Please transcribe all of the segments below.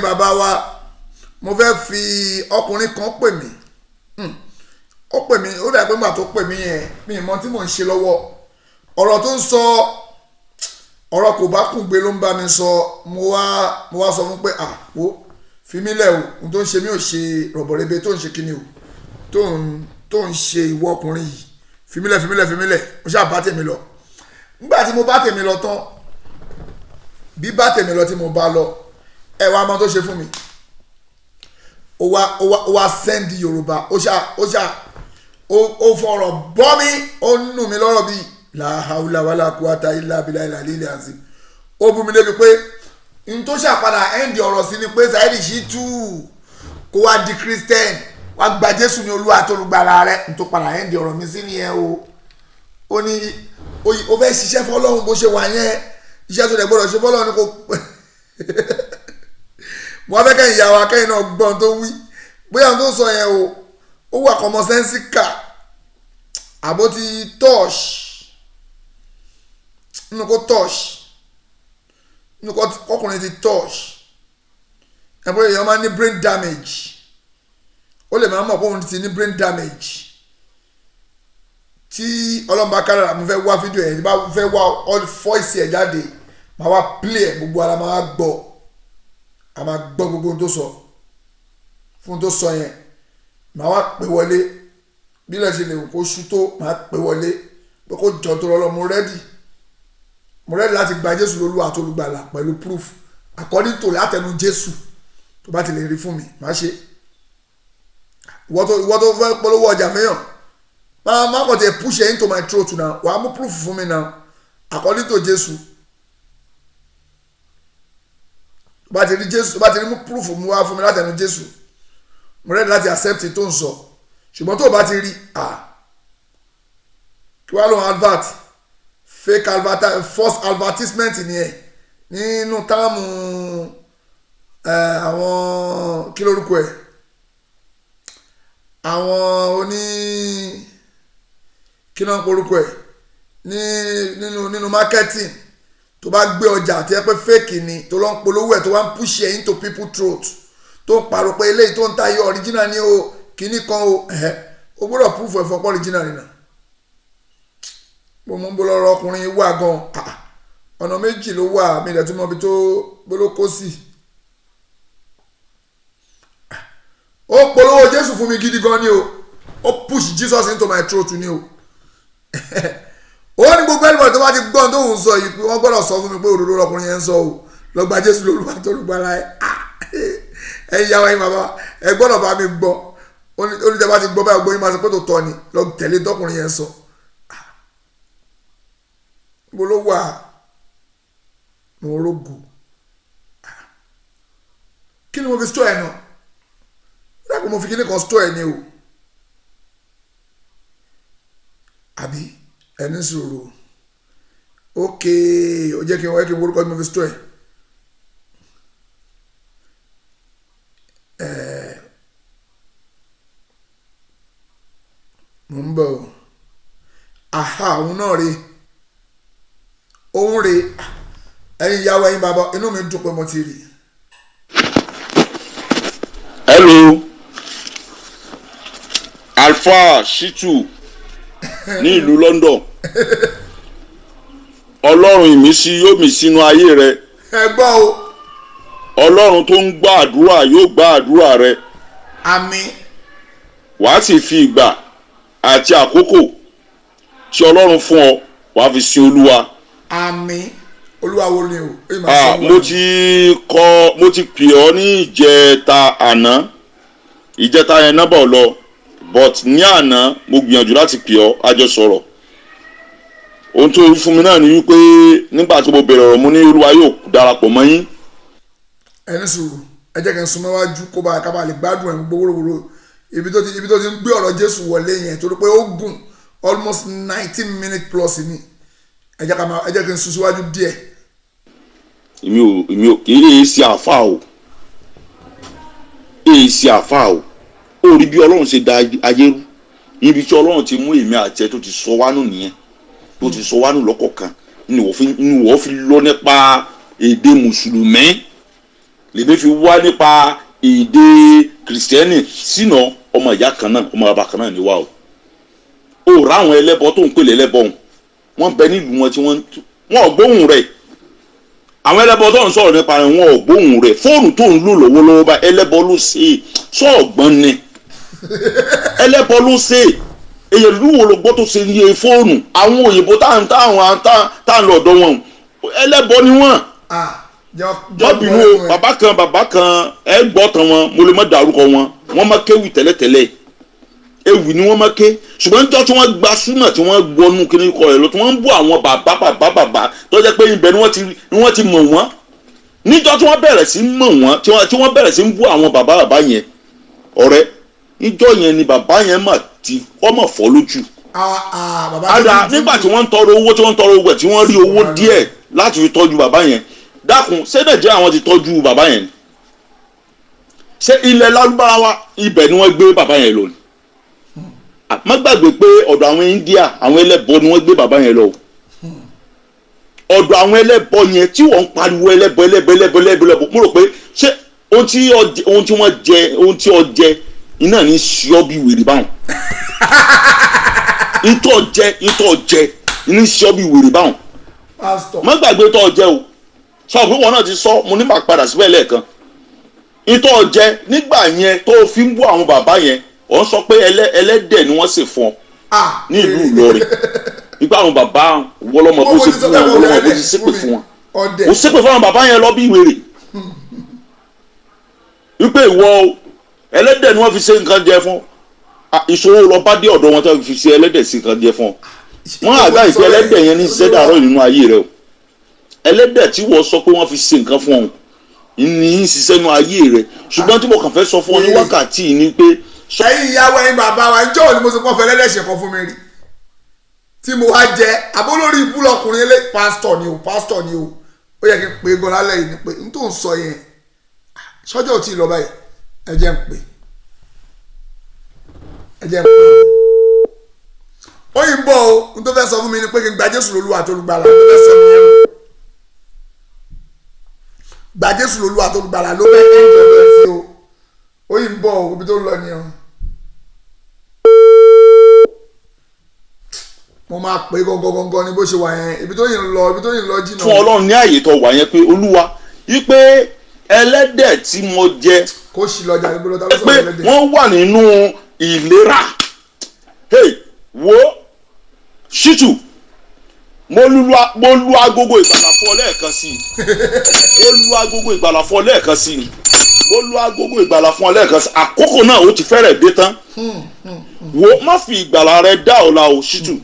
bàbá wa mo fẹ́ fi ọkùnrin kan pè mí ó pè mí ó dà pé nígbà tó pè mí yẹn mi mọ tí mò ń ṣe lọ́wọ́ ọ̀rọ̀ tó ń sọ ọ̀rọ̀ kò bá kùn gbé ló ń bá mi sọ mo wá sọ fún pé wo fi mí lẹ̀ o ohun tó ń ṣe mí ò ṣe rọ̀bọ̀rẹ́bẹ tó ń ṣe kíni o tó ń ṣe ìwọ ọkùnrin yìí fi mí lẹ̀ mo ṣáà bá tèmi lọ nígbà tí mo bá tèmi lọ tán bí bá tèmi lọ tí mo bá lọ ẹ wá mọ tó ṣe fún mi ó wá sẹ́ndì yorùbá ó fọ̀rọ̀ bọ́ mi ó nù mí lọ́rọ̀ bíi làhàúlà wàlà kúwàtà ilà abilà ilà lílẹ̀ àti ó bú mi débi pé n tó ṣàpadà ẹ́ǹdì ọ̀rọ̀ sí ni pé Saheed Shittu kó wá di Christian wá gba Jésù ní Olúwa tó lùgbàlà rẹ̀ n tó padà ẹ́ǹdì ọ̀rọ̀ mi sí nìyẹn o ó ní ó fẹ́ ṣiṣẹ́ fọlọ́run bó ṣe wà yẹn iṣẹ́ tó dẹ̀ gbọ́dọ̀ ṣe fọlọ́run ni kò wọ́n fẹ́ kẹ́yìn ìyàwó akẹ́yìn náà gbọ́n tó wí bóyá tó sọ yẹn ó wà kọmọsẹ́ńsíkà àbó ti touch nínú kó touch nínú kọkùnrin ti touch ẹ̀bùn èèyàn máa ní brain damage ó lè máa mọ̀ pé òun ti ní brain damage tí ọlọ́mọba kárára mo fẹ́ wá fídíò ẹ̀ bá fẹ́ wá voice ẹ̀ jáde máa wá play ẹ̀ gbogbo ara máa gbọ́ a máa gbọ́ gbogbo ohun tó sọ fún tó sọ yẹn máa wá pè wọlé bí lè ṣe lè kó ṣú tó máa pè wọlé pé kó jọ tó lọ́lọ́ mo rẹ́dì láti gba Jésù lólúwa àti olùgbàlà pẹ̀lú proof according to látẹnu Jésù tó bá ti lè rí fún mi má ṣe ìwọ tó fẹ́ polówó ọjà fẹ́yàn má kàn tẹ̀ push it into my throat now wàá mú proof fún mi now according to Jésù bá ti rí Jésù bá ti rí mú proof mu wá fún mi látẹnu Jésù mo rẹ́dí láti accept tó ń sọ ṣùgbọ́n tó o bá ti rí kí wàá lóun advert fake false advertisement nìyẹn nínú táàmù àwọn kí lórúkọ ẹ̀ àwọn oní kí náà porúkọ ẹ̀ nínú marketing tó bá gbé ọjà àti ẹ pé fake ni tó lọ ń polówó ẹ̀ tó wá ń push ẹ̀ into people throat tó ń pariwo pé eléyìí tó ń ta yọ original ni o kíní kan o gbọ́dọ̀ proof ẹ̀ fọ́pọ́ original ni náà mo mú lọ́rọ̀ ọkùnrin wà gan ọ̀nà méjì ló wà mí ìdẹ̀tún mọ́bi tó gbóló kó sí ó polówó Jésù fún mi gidi gan ni o ó push Jesus into my throat ni o ó ní gbogbo ẹnìbọ̀dì tó bá ti gbọ́n tó ń sọ yìí pé wọ́n gbọ́dọ̀ sọ fún mi pé òdodo ọkùnrin yẹn ń sọ o lọ gba Jésù lórúkọ tó lùgbàlà ẹ ìyàwó yín bàbá ẹ gbọ́dọ̀ bá mi gbọ́ oníjẹ bá ti gbọ́ báyìí gbọ́ yín máa sọ pé tó tọ́ ni lọ tẹ̀lé tọkùnrin yẹn sọ mo ló wà mo rógò kí ni mo fi store ẹ̀ náà láàpọ̀ mo fi kíní kan store ẹ̀ ni o àbí ẹni sòrò ok ó jẹ́ kí n wáyé kí n wórúkọ tí mo fi store ẹ̀ mo ń bọ̀ òun náà rí òun rí ẹ̀yin ìyàwó ẹ̀yin bàbá inú mi dùn pé mo ti rí. hello Alpha Shittu ní ìlú London ọlọ́run ìmísí yóò mí sínú ayé rẹ. ẹ gbọ́ o. ọlọ́run tó ń gbọ́ àdúrà yóò gbọ́ àdúrà rẹ. àmín. wàá sì fi ìgbà àti àkókò tí ọlọ́run fún ọ wàá fi sin olúwa. àmín. olúwa wo ni o. mo ti pè ọ́ ní ìjẹta yẹn náà bọ̀ lọ but ní àná mo gbìyànjú láti pè ọ́ a jọ sọ̀rọ̀ ohun tó fún mi náà ni wípé nígbà tí mo bẹ̀rẹ̀ ọ̀rọ̀ mo ní olúwa yóò darapọ̀ mọ́ yín. ẹni sùúrù ẹ jẹ́ kí n sún mọ́wájú kó bá ká bá lè gbádùn ẹ̀ gbówórówóró ibi tó ti ń gbé ọ̀rọ̀ Jésù wọlé yẹn torí pé ó gùn almost 19 minutes plus ni ẹ jẹ́ kí n sún síwájú díẹ̀. èmi ò kì í ṣe àfáà o ó rí bí ọlọ́run ṣe da ayé rú níbi tí ọlọ́run ti mú èmi àti ẹ tó ti sọ wánú nìyẹn tó ti sọ wánú lọ́kọ̀ọ̀kan ni wọ́n fi lọ nípa èdè mùsùlùmí lèmi fi wá nípa èdè kìrìsìtẹ́nì sínú ọmọ ìyá kan náà ọmọ bàbá kan náà ni wá o rà àwọn ẹlẹ́bọ tó ń pèlè ẹlẹ́bọ wọn bẹ nílùú wọn tí wọn ò gbóhùn rẹ̀ àwọn ẹlẹ́bọ tó ń sọ̀rọ̀ nípa rẹ̀ wọn ò gbóhùn rẹ̀ fóònù tó ń lò lọ́wọ́lọ́wọ́ bá ẹlẹ́bọ ló ṣe sọ̀gbọ́n ni ẹlẹ́bọ ló ṣe èyàn lúwo ló gbọ́ tó ṣe iye fóònù àwọn òyìnbó tá à ń lọ ọ̀dọ̀ wọn ẹlẹ́bọ ni wọ́n jọ́bìnú o bàbá kan ẹ gbọ́ tán wọn mo lè má dárúkọ wọn wọ́n má kéwì tẹ́lẹ̀tẹ́lẹ̀ ewì ni wọ́n má ké ṣùgbọ́n níjọ́ tí wọ́n gba súnà tí wọ́n gbọ́nú kíní kọ ẹ̀ lọ tí wọ́n ń bú àwọn bàbá tó jẹ́ pé ibẹ̀ ni wọ́n ti mọ̀ wọ́n níjọ́ tí wọ́n bẹ̀rẹ̀ sí mọ̀ wọ́n tí wọ́n bẹ̀rẹ̀ sí bú àwọn bàbá yẹn ọ̀rẹ́ níjọ́ yẹn ni bàbá yẹn mà ti ọmọ fọ́ lójú àdá nígbà tí wọ́n ń tọrọ owó tí wọ́n rí owó díẹ̀ láti fi tọ́jú bàbá yẹn dákun ṣé nàìjíríà wọn ti tọ́jú bàbá yẹn ṣé ilẹ̀ lárúbáwá ibẹ̀ ni wọ́n gbé bàbá yẹn lọ ni má gbàgbé pé ọ̀dọ̀ àwọn India àwọn ẹlẹ́bọ ni wọ́n gbé bàbá yẹn lọ ọ̀dọ̀ àwọn ẹlẹ́bọ yẹn tí wọ́n ń pariwo ẹlẹ́bọ mo rò pé ṣé ohun tí wọ́n jẹ ohun tí ọ jẹ iná ní ṣíọ́ bí wèrè báwọn ìtọ́ jẹ ní ṣíọ́ bí wèrè báwọn má gbàgbé tọ́ jẹ o sọ pé wọn náà ti sọ mo ní máa padà síbẹ̀ lẹ́ẹ̀kan ìtọ́ jẹ nígbà yẹn tó fi ń bú àwọn bàbá yẹn wọ́n sọ pé ẹlẹ́dẹ̀ ni wọ́n sì fún ọ ní ìlú Ìlọrin nígbà àwọn bàbá wọlọ́mọ bó ṣe fún wọn wọlọ́mọ bó ṣe ṣépè fún wọn ó ṣépè fún àwọn bàbá yẹn lọ bí wèrè wípé ìwọ ẹlẹ́dẹ̀ ni wọ́n fi ṣe nǹkan jẹ fún ìṣòro lọ bá dé ọ̀dọ̀ wọn tó fi ṣe ẹlẹ́dẹ̀ sí nǹkan jẹ fún wọn àgbà ìpè ẹlẹ́dẹ̀ yẹn ní ṣiṣẹ́ dàrọ́ nínú ayé rẹ o ẹlẹ́dẹ̀ tí wọ́n sọ pé wọ́n fi ṣe nǹkan fún ọ ní ṣiṣẹ́ nínú ayé rẹ ṣùgbọ́n tí mo kàn fẹ́ sọ fún ọ ní wákàtí yìí ni pé ẹ̀yin ìyàwó ẹ̀yin bàbá wa ìjọ́ ni mo sọ pé ọ̀fẹ́ ẹlẹ́dẹ̀ṣẹ̀ kan fún mi rí tí mo wá jẹ àbólórí ibú lọkùnrin ilé pásítọ̀ ni o ó yẹ kí n pè é gan lálẹ́ yìí ni pé n tó ń sọ yẹn sọ́jọ́ ò tí ì lọ báyìí ẹ jẹ́ n pè ó yìí ń bọ̀ o n tó fẹ́ sọ fún mi ni pé kí n gba Jésù lólúwa tó lùgbàlà ló fẹ́ sọ nìyẹn gba Jésù lólúwa tó lùgbàlà ló fẹ́ ẹ̀ ń jọ lọ sí o ó yìí ń bọ̀ o ibi tó ń lọ nìyẹn mo máa pè é gangan ní bó ṣe wà yẹn ibi tó yìí ń lọ jìnnà. fún Ọlọ́run ní àyè tó wà yẹn pé Olúwa wípé ẹlẹ́dẹ̀ tí mo jẹ kó sì lọ́jà níbo lọ́ta ló sọ ẹlẹ́dẹ̀. pé wọ́n wà nínú ìlera wo ṣítù mo lu agogo ìgbàlà fún ọ lẹ́ẹ̀kan sí àkókò náà ó ti fẹ́rẹ̀ dé tán wo má fi ìgbàlà rẹ dá ọ̀la o ṣítù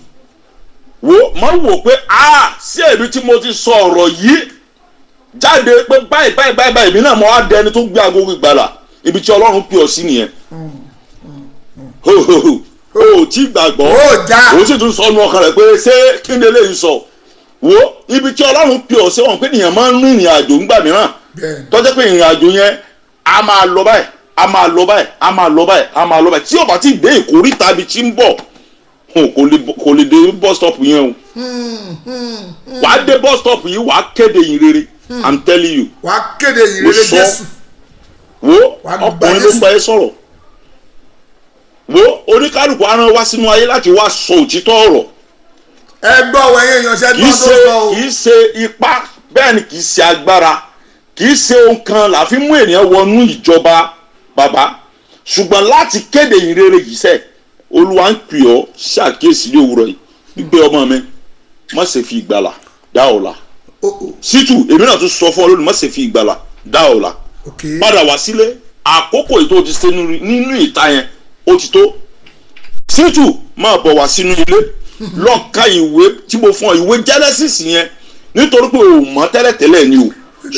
wo má wò pé sí èmi tí mo ti sọ ọ̀rọ̀ yìí jáde pé báyìí èmi náà mo wá dẹni tó gbé agogo ìgbàlà ibi tí Ọlọ́run pè ọ sí nìyẹn o tí gbàgbọ́ o sì tún sọ nu ọkàn rẹ pé ṣé kí ni eléyìí sọ wo ibi tí Ọlọ́run pè ọ sí wọn pé nìyẹn máa ń rin ìrìn àjò ńgbà mìíràn tó jẹ́ pé ìrìn àjò yẹn a máa lọ báyìí tí ó bá ti dé ìkórìtà ibi tí ń bọ̀ kò lè dé bus stop yẹn o wàá dé bus stop yìí wàá kéde yìí rere I'm telling you wàá kéde yìí rere Jésù wo ọkùnrin ló gba ẹ sọ̀rọ̀ wo oníkálùkù aràn wá sínú ayé láti wá sọ òtítọ́ ọ̀rọ̀ ẹ gbọ́ wẹ̀yìn èèyàn ṣẹ́ gbọ́ tó sọ o kì í ṣe ipá bẹ́ẹ̀ ni kì í ṣe agbára kì í ṣe ohun kan la fi mú ènìyàn wọnú ìjọba bàbá ṣùgbọ́n láti kéde ìrere yìí sẹ́ Olúwa ń pè ọ́ ṣàkíyèsí ní òwúrọ̀ yìí wípé ọmọ mi má ṣe fi ìgbàlà dá ọ̀la sítù èmi náà tún sọ fún ọ lónìí má ṣe fi ìgbàlà dá ọ̀la padà wá sílé àkókò ètò ti ṣe nínú ìta yẹn ó ti tó sítù máa bọ̀ wá sínú ilé lọ ka ìwé tí mo fún ọ ìwé Genesis yẹn nítorí pé o mọ̀ tẹ́lẹ̀tẹ́lẹ̀ ni o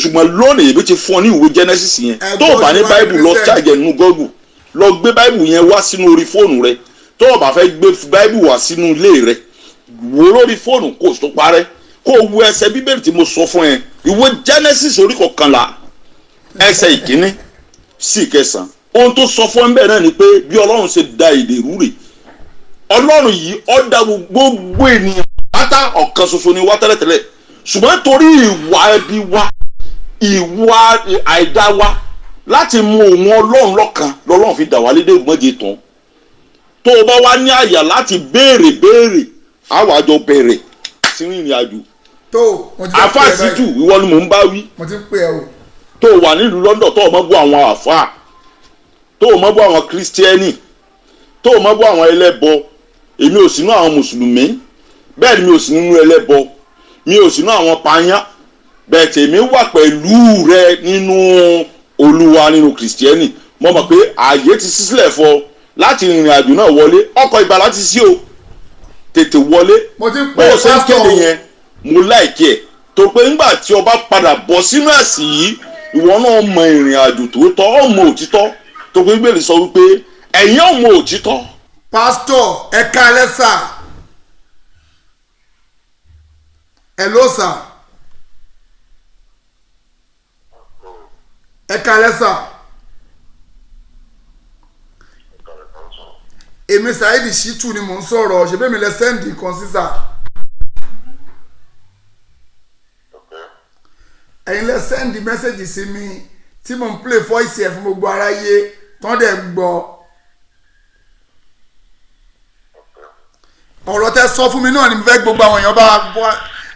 ṣùgbọ́n lónìí èmi ti fún ọ ní ìwé Genesis yẹn tó o bá ní báìbù lọ ṣàjẹ́ nínú Google lọ gbé báìbù yẹn wá sínú orí fóònù rẹ tó o bá fẹ́ gbé báìbù wá sínú ilé rẹ wò lórí fóònù kó o tó parẹ́ kó o wo ẹsẹ̀ bíbélì tí mo sọ fún ẹ ìwé Genesis orí 11 ẹsẹ̀ ìkíní sí ìkẹsàn ohun tó sọ fún ẹ bẹ́ẹ̀ náà ni pé bí Ọlọ́run ṣe da èdè rúre Ọlọ́run yìí ó dá gbogbo ènìyàn pátá ọ̀kan ṣoṣo ni wá tẹ́lẹ̀tẹ́lẹ̀ ṣùgbọ́n torí ìwà ẹbí wa ìwà àìdá wa láti mú òun ọlọ́run lọ́kan lọ́lọ́run fi dà wá lédè gbọ́njẹ tán. Tó o bá wá ní àyà láti béèrè àwọn àjọ bẹ̀rẹ̀ sínú ìrìn àjò. tó mo ti pè àfáà Ṣítù ìwọ ni mò ń bá wí. mo ti pè ẹ́ o. tó o wà nílùú London tó o mọ̀ bú àwọn àfáà, tó o mọ̀ bú àwọn kírísítíẹ́nì, tó o mọ̀ bú àwọn ẹlẹ́bọ. Èmi ò sínú àwọn mùsùlùmí, bẹ́ẹ̀ ni mi ò sí nínú ẹlẹ́bọ, mi ò sínú àwọn pààyàn, bẹ́ẹ̀ tèmi wà pẹ̀lú rẹ nínú Olúwa nínú kìrìsìtẹ́nì. Mo mọ̀ pé ààyè ti ṣí sílẹ̀ fọ láti rìnrìn àjò náà wọlé, ọkọ̀ ìgbàlà ti ṣí o, tètè wọlé. mo ti bó pè o ṣe ń kéde pásítọ̀ yẹn mo láìkí ẹ̀ tó pé nígbà tí o bá padà bọ̀ sínú ẹ̀sìn yìí ìwọ náà mọ ìrìn àjò tòótọ́ ọmọ òtítọ́ tó pé Bíbélì sọ wípé ẹ̀yin ọmọ òtítọ́. pásítọ̀ ẹ káalẹ́ sà. hello sà. ẹ káalẹ́ sà. èmi Saheed Shittu ni mò ń sọ̀rọ̀ ṣe bẹ́ẹ̀ mi lẹ sẹ́ǹdì kan sí sà. ẹ̀yin lẹ sẹ́ǹdì mẹ́sẹ̀gì sí mi tí mò ń play voice ẹ̀ fún gbogbo aráyé tán dẹ̀ gbọ́. ọ̀rọ̀ tẹ́ sọ fún mi náà ni mo fẹ́ gbogbo àwọn èèyàn bá bọ́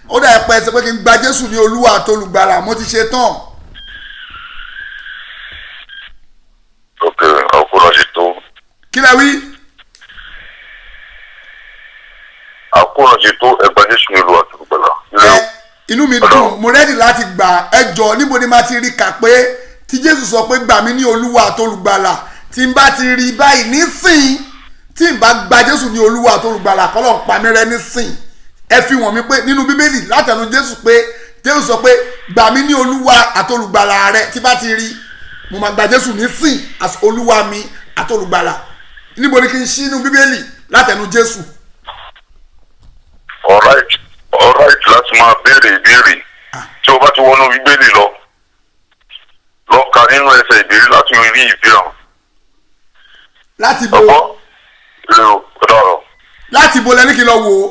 ó dà pẹ́ ẹsẹ̀ pé kí n gba Jésù ní Olúwa àtolùgbàlà mo ti ṣe tán. ok àkúrò ṣe tó. kí lẹ wí. àkúrò ṣe tó ẹgbẹ́ Jésù ní Olúwa àtolùgbàlà. inú mi dùn mo rẹ́dì láti gbà ẹ jọ níbo ni màá ti rí kà pé tí Jésù sọ pé gbà mí ní Olúwa àtolùgbàlà tí n bá ti rí báyìí nísìn tí n bá gba Jésù ní Olúwa àtolùgbàlà kọ́lọ̀ pa mí rẹ́ nísìn ẹ fi wọ̀n mi pé nínú Bíbélì látẹnu Jésù pé Jésù sọ pé gbà mí ní Olúwa àtolùgbàlà rẹ tí bá ti rí mo máa gba Jésù nísìn as Olúwa mi àtolùgbàlà níbo ni kí n ṣí inú Bíbélì látẹnu Jésù. alright láti máa béèrè ìbéèrè tí o bá ti wọnú Bíbélì lọ kà nínú ẹsẹ̀ ìbéèrè láti rí ìfihàn. láti bo ọgbọ́n èrò ọ̀dọ́rọ̀. láti bo lẹ́ni kí n lọ wò ó.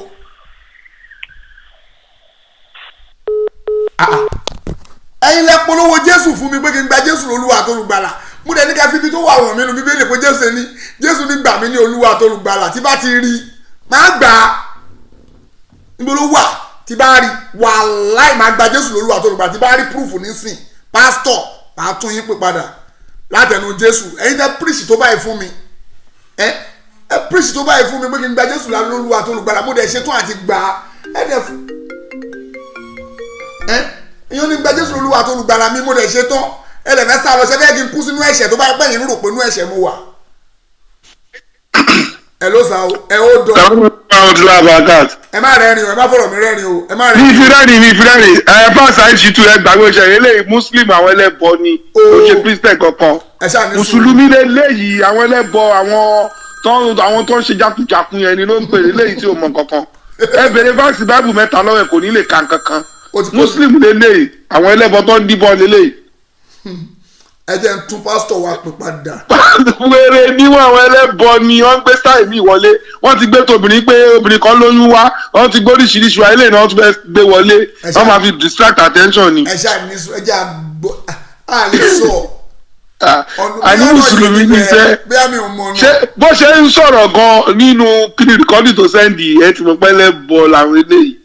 ẹ̀yin lẹ polówó Jésù fún mi pé kí n gba Jésù lólúwa àtolùgbàlà mo dẹ̀ ní ká fi ibi tó wà wọ̀n mí nu Bíbélì pé Jésù ní gbà mí ní Olúwa àtolùgbàlà tí bá ti rí máa gbà á níbo ló wà tí bá rí wàláì máa gba Jésù lólúwa àtolùgbàlà tí bá rí proof nísìn pásítọ̀ máa tún yín pè padà látẹnu Jésù ẹ̀yin tẹ́ preach tó báyìí fún mi ẹ preach tó báyìí fún mi pé kí n gba Jésù lólúwa àtolùgbàlà mo dẹ̀ ṣetán àti gbà á ẹ dẹ̀ fún èyàn ní gba Jésù lólúwa àtolùgbàlà mi mo dẹ̀ ṣetán ẹ lè fẹ́ sá lọ ṣẹ́fẹ́ kí n kú sínú ẹ̀ṣẹ̀ tó bá pẹ́ yín rò pé inú ẹ̀ṣẹ̀ mo wà. ẹ ló sá o ẹ ó dọ̀. ẹ má rẹ́rìn o ẹ má fọ̀rọ̀ mi rẹ́rìn o ẹ má rẹ́rìn. mi fi rẹ́rìn ẹ bá Saheed Shittu ẹ gbàgbé ìṣẹ̀lẹ̀ eléyìí muslim àwọn ẹlẹ́bọ ni kò ṣe christian kankan mùsùlùmí lélẹ́yìí àwọn ẹlẹ́bọ àwọn tó ń ṣe jákujàkun yẹn ni ló ń pè léyìí tí ò mọ kankan ẹ bèrè fáàsì báìbù mẹ́ta lọ́wọ́ ẹ̀ kò ní lè ka kankan muslim lélẹ́yìí àwọn ẹlẹ́bọ tó ń díbọn lélẹ́yìí. ẹ jẹ́ ń tún pásítọ̀ wa pè padà. wèrè níwọ̀n àwọn ẹlẹ́bọ ni wọ́n ń gbé sáì mi wọlé wọ́n ti gbé tobìnrin pé obìnrin kan lóyún wá wọ́n ti gbé oríṣiríṣi wa eléyìí náà wọ́n tún fẹ́ gbé wọlé wọ́n máa fi distract attention ni. ẹ ṣáà ní sọ ẹ jẹ́ àgbọ̀ àlè sọ. àní mùsùlùmí ní sẹ́ ṣé bó ṣe ń sọ̀rọ̀ gan nínú kíni rìkọ́dì tó sẹ́ndì ẹ ti mọ̀ pé ẹlẹ́bọ làwọn eléyìí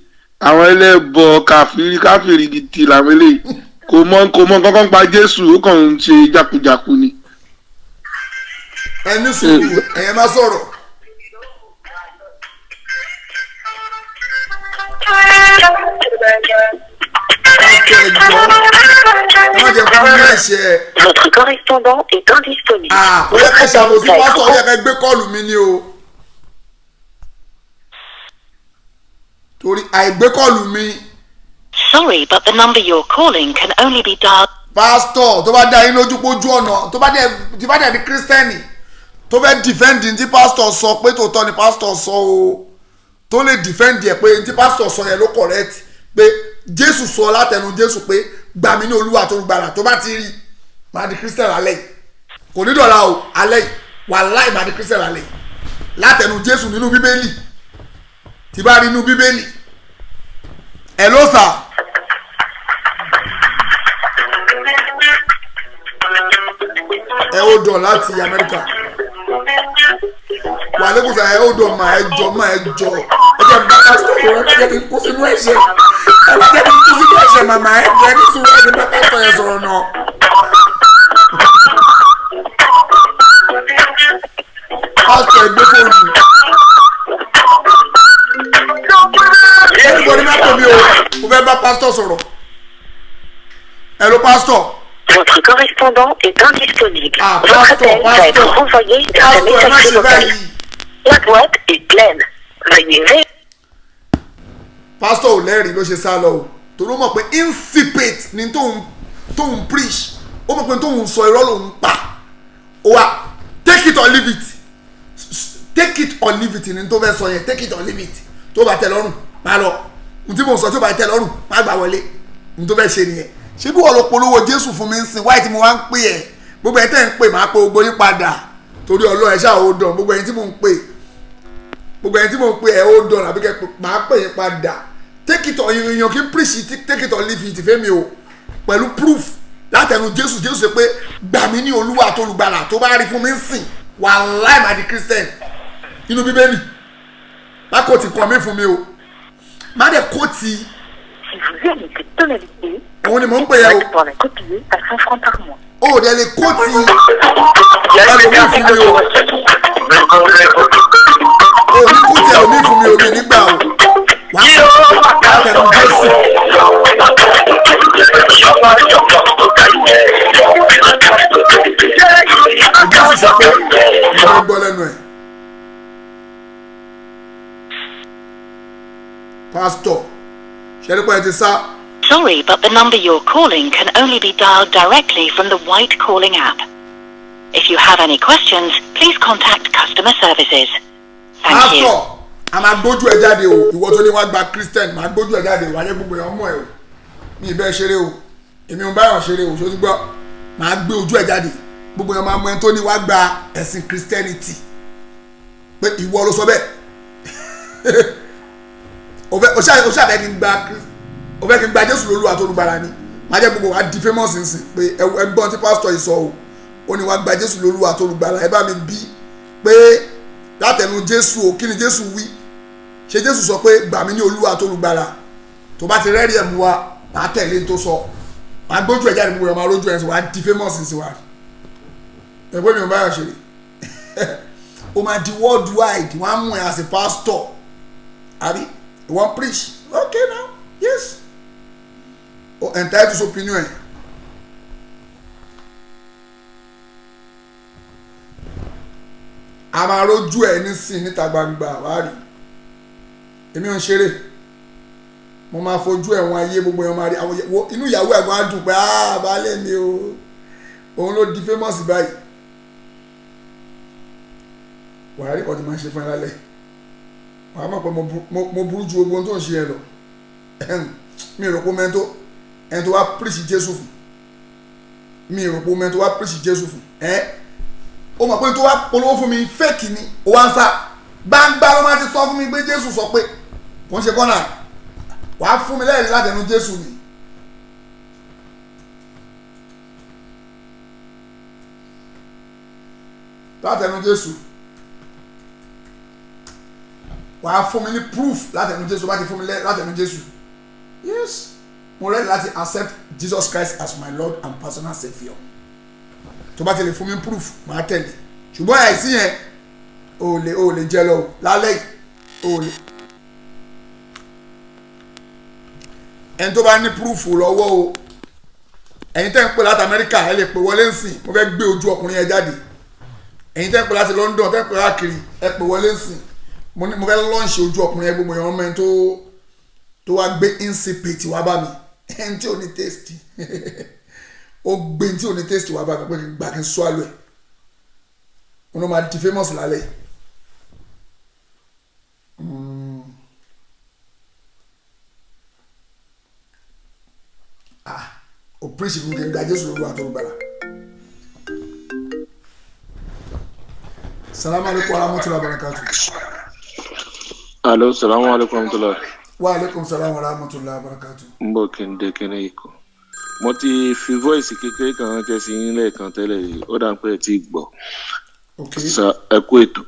àwọn ẹlẹ́bọ káfíìrì gidi làwọn eléyìí kò mọ kankan pa Jésù ó kàn ń ṣe jákujàku ni. ẹni sùúrù ẹ̀yẹ má sọ̀rọ̀. Votre correspondant est indisponible. ó yẹ ká ṣàbòsí pásítọ̀ ó yẹ ká gbé kọ́ọ̀lù mi ni o. torí àìgbé kọ́ọ̀lù mi. Sorry, but the number you're calling can only be dialed. pásítọ̀ tó bá dá yín lójú pójú ọ̀nà tó bá dẹ̀ di kírísítẹ́nì tó fẹ́ dìfẹ́ǹdì tí pásítọ̀ sọ pé tòótọ́ ni pásítọ̀ sọ o tó lè dìfẹ́ǹdì ẹ̀ pé tí pásítọ̀ sọ yẹn ló correct pé Jésù sọ látẹnu Jésù pé gbà mí ní Olúwa àtolùgbàlà tó bá ti rí máa di kírísítẹ́nì alẹ́ yìí kò ní dọ̀la o alẹ́ yìí wàláhì máa di kírísítẹ́nì alẹ́ yìí látẹnu Jésù nínú Bíbélì tí bá rí inú Bíbélì ẹ̀ ló sà. ẹ ó dọ̀ láti Amẹ́ríkà wà lẹ́kùn sá ẹ ó dọ̀ mà ẹ jọ ẹ jẹ́ bá pásítọ̀ yẹn ẹ jẹ́ kí n kó sínú ẹ̀ṣẹ̀ ẹ má jẹ́ kí n kó sínú ẹ̀ṣẹ̀ màmá ẹ jẹ́ ní sùúrù ẹ jẹ́ bá pásítọ̀ yẹn sọ̀rọ̀ náà. pásítọ̀ ẹ gbé fóònù ẹnìbọ̀dì má pè mí o mo fẹ́ bá pásítọ̀ sọ̀rọ̀. Hello, pastor. Votre correspondant est indisponible. Votre appel va être renvoyé dans la messagerie vocale. La boîte est pleine. Veuillez Pastor Oleri ló ṣe sá lọ o. Torí ó mọ̀ pé insipid ni tóun preach. Ó mọ̀ pé tóun sọ irọ́ lòun pa. Ó wá take it or leave it. Take it or leave it ni tó fẹ́ sọ yẹn. Take it or leave it. Tó bá tẹ́ lọ́rùn má lọ. N tí mo sọ tó bá tẹ́ lọ́rùn má gbà wọlé. N tó fẹ́ ṣe nìyẹn. Ṣé bí wọ́n lọ polówó Jésù fún mi ń sìn wáyé tí mo wá ń pè ẹ́ gbogbo ẹ̀ tẹ́ ń pè máa pe gbogbo yín padà torí Ọlọ́run ẹ̀ ṣáà ó dàn gbogbo ẹ̀yin tí mò ń pè ẹ̀ ó dàn àbí kẹ́ máa pè yín padà take it or èèyàn kí n preach take it or leave it fẹ́mi o pẹ̀lú proof látẹnu Jésù ṣe pé gbà mí ní Olúwa tó olùgbàlà tó bá rí fún mi ń sìn wàláì má di Christian nínú Bíbélì má kò tí kàn mí fún mi o má dẹ̀ kò tí. Òun ni mò ń pè yẹ o. O dẹ̀ lè kó ti ẹlòmíì fún mi o. O ní kó ti ẹlòmíì fún mi o mi nígbà o. Wà á tẹ̀lé Jésù. Jésù sọ pé mo ń gbọ́ lẹ́nu ẹ̀. Pastor, ṣe é nípa ẹ ti sá. Sorry, but the number you're calling can only be dialed directly from the white calling app. If you have any questions, please contact customer services. Thank you. Pastor, a máa gbójú ẹ jáde o. Ìwọ tó ní wá gba Christian, máa gbójú ẹ jáde o. Wáyé gbogbo ẹ̀ ọmọ ẹ o. Mi ìbẹ́ ṣeré o. Èmi ò báyọ̀ ṣeré o. Ṣé o ti gbọ́? Máa gbé ojú ẹ jáde. Gbogbo ẹ̀ máa mọ ẹni tó ní wá gba ẹ̀sìn Christianity. Pé ìwọ ló sọ bẹ́ẹ̀. O ṣàbẹ̀ kí n gba Christian. O fẹ́ kí n gba Jésù lólúwa tó olùgbàlà ni máa jẹ́ gbogbo wa di famous nsìn pé ẹgbọ́n tí pásítọ̀ yìí sọ o ó ní wá gba Jésù lólúwa tó olùgbàlà ẹ bá mi bí pé látẹnu Jésù o kí ni Jésù wí ṣé Jésù sọ pé gbà mí ní olúwa tó olùgbàlà tó bá ti rẹ́rìí ẹ̀ mú wa máa tẹ̀lé tó sọ máa gbójú ẹ̀ jáde gbogbo ẹ̀ máa rójú ẹ̀ sọ wá di famous nsìn wa ẹgbẹ́ mi ò bá yà ṣe o máa di worldwide wọ́n á mú ẹ̀ as a pastor àbí wọ́n preach okay now yes. Entitled to opinion. A máa rójú ẹ nísìn níta gbangba wá rí èmi ò ń ṣeré mo máa fojú ẹ wọn ayé gbogbo ẹ máa rí inú ìyàwó ẹ gan á dùn pé baálé mi o òun ló di famous báyìí wàá rí ọdún máa ń ṣe fún ẹ lálẹ́ wàá mọ̀ pé mo burú ju gbogbo ohun tó ń ṣe ẹ lọ mi rò pé mẹ́tò ẹni tó wá preach Jésù fún mi rò pé ẹni tó wá preach Jésù fún ó mọ̀ pé tó wá polówó fún mi fake ni ó wá ń sá gbangba ló máa ti sọ fún mi pé Jésù sọ pé kò ń ṣe kọ́nà wàá fún mi lẹ́yìn láti ẹnu Jésù ni láti ẹnu Jésù wàá fún mi ní proof láti ẹnu Jésù bá ti fún mi láti ẹnu Jésù yes. Mo ready láti accept Jesus Christ as my Lord and personal saviour tó bá tẹ̀lé fún mi proof máa tẹ̀lé ṣùgbọ́n àìsí yẹn o lè jẹ lọ lálẹ́ o lè ẹni tó bá ní proof lọ́wọ́ o ẹ̀yin tẹ́ ń pè láti Amẹ́ríkà ẹ lè pè wọlé nsìn mo fẹ́ gbé ojú ọkùnrin yẹn jáde ẹ̀yin tẹ́ ń pè láti London tẹ́ ń pè láàkiri ẹ pè wọlé nsìn mo fẹ́ lọ́ọ̀ṣì ojú ọkùnrin yẹn gbogbo yẹn ọmọ yẹn tó wá gbé insipid wá bá mi ẹni tí ò ní taste ó gbé tí ò ní taste wá bá mi pé gbà kí n swallow ẹ̀ wọn ló máa di famous lálẹ́ o preach fún mi kí n gba Jésù lóru àtọ́rùbàlà. Salamu alaikum wa rahmatullahi wa barakatuh. Alo, salamu alaikum wa rahmatullahi. Wa alaikum salam wa rahmatullahi wa barakatuh. Mbo kende kene iko. mo ti fi voice kékeré kan ránṣẹ́ sí yín lẹ́ẹ̀kan tẹ́lẹ̀ yìí ó dà pé ẹ ti gbọ́ sa ẹ kú ètò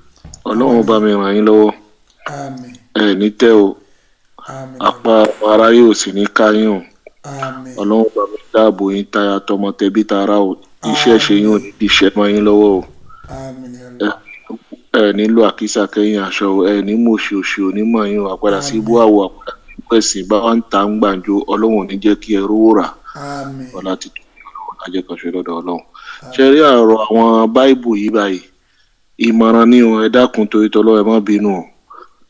ọlọ́run bá mi ràn yín lọ́wọ́ ẹ ní tẹ́ o apá ara yóò sì ní ká yín o ọlọ́run bá mi dáàbò yín táyà tọmọ tẹbí tara o iṣẹ́ ṣe yín ò ní di iṣẹ́ mọ́ yín lọ́wọ́ o ẹ nílò àkísà kẹ́yìn aṣọ ẹ ní mòṣòṣì onímọ̀ yín o àpàdà sí ibú àwọ̀ àpàdà pẹ̀sìn bá wà ń ta ń gbàǹjo ọlọ́run ò ní jẹ́ kí ẹ rówó rà ọlá ti tó ọlọ́run ajẹ́ kan ṣe lọ́dọ̀ ọlọ́run ṣe rí àrọ̀ àwọn báìbù yìí báyìí ìmọ̀ràn ní o ẹ dákun torí tọ́lọ́ ẹ má bínú o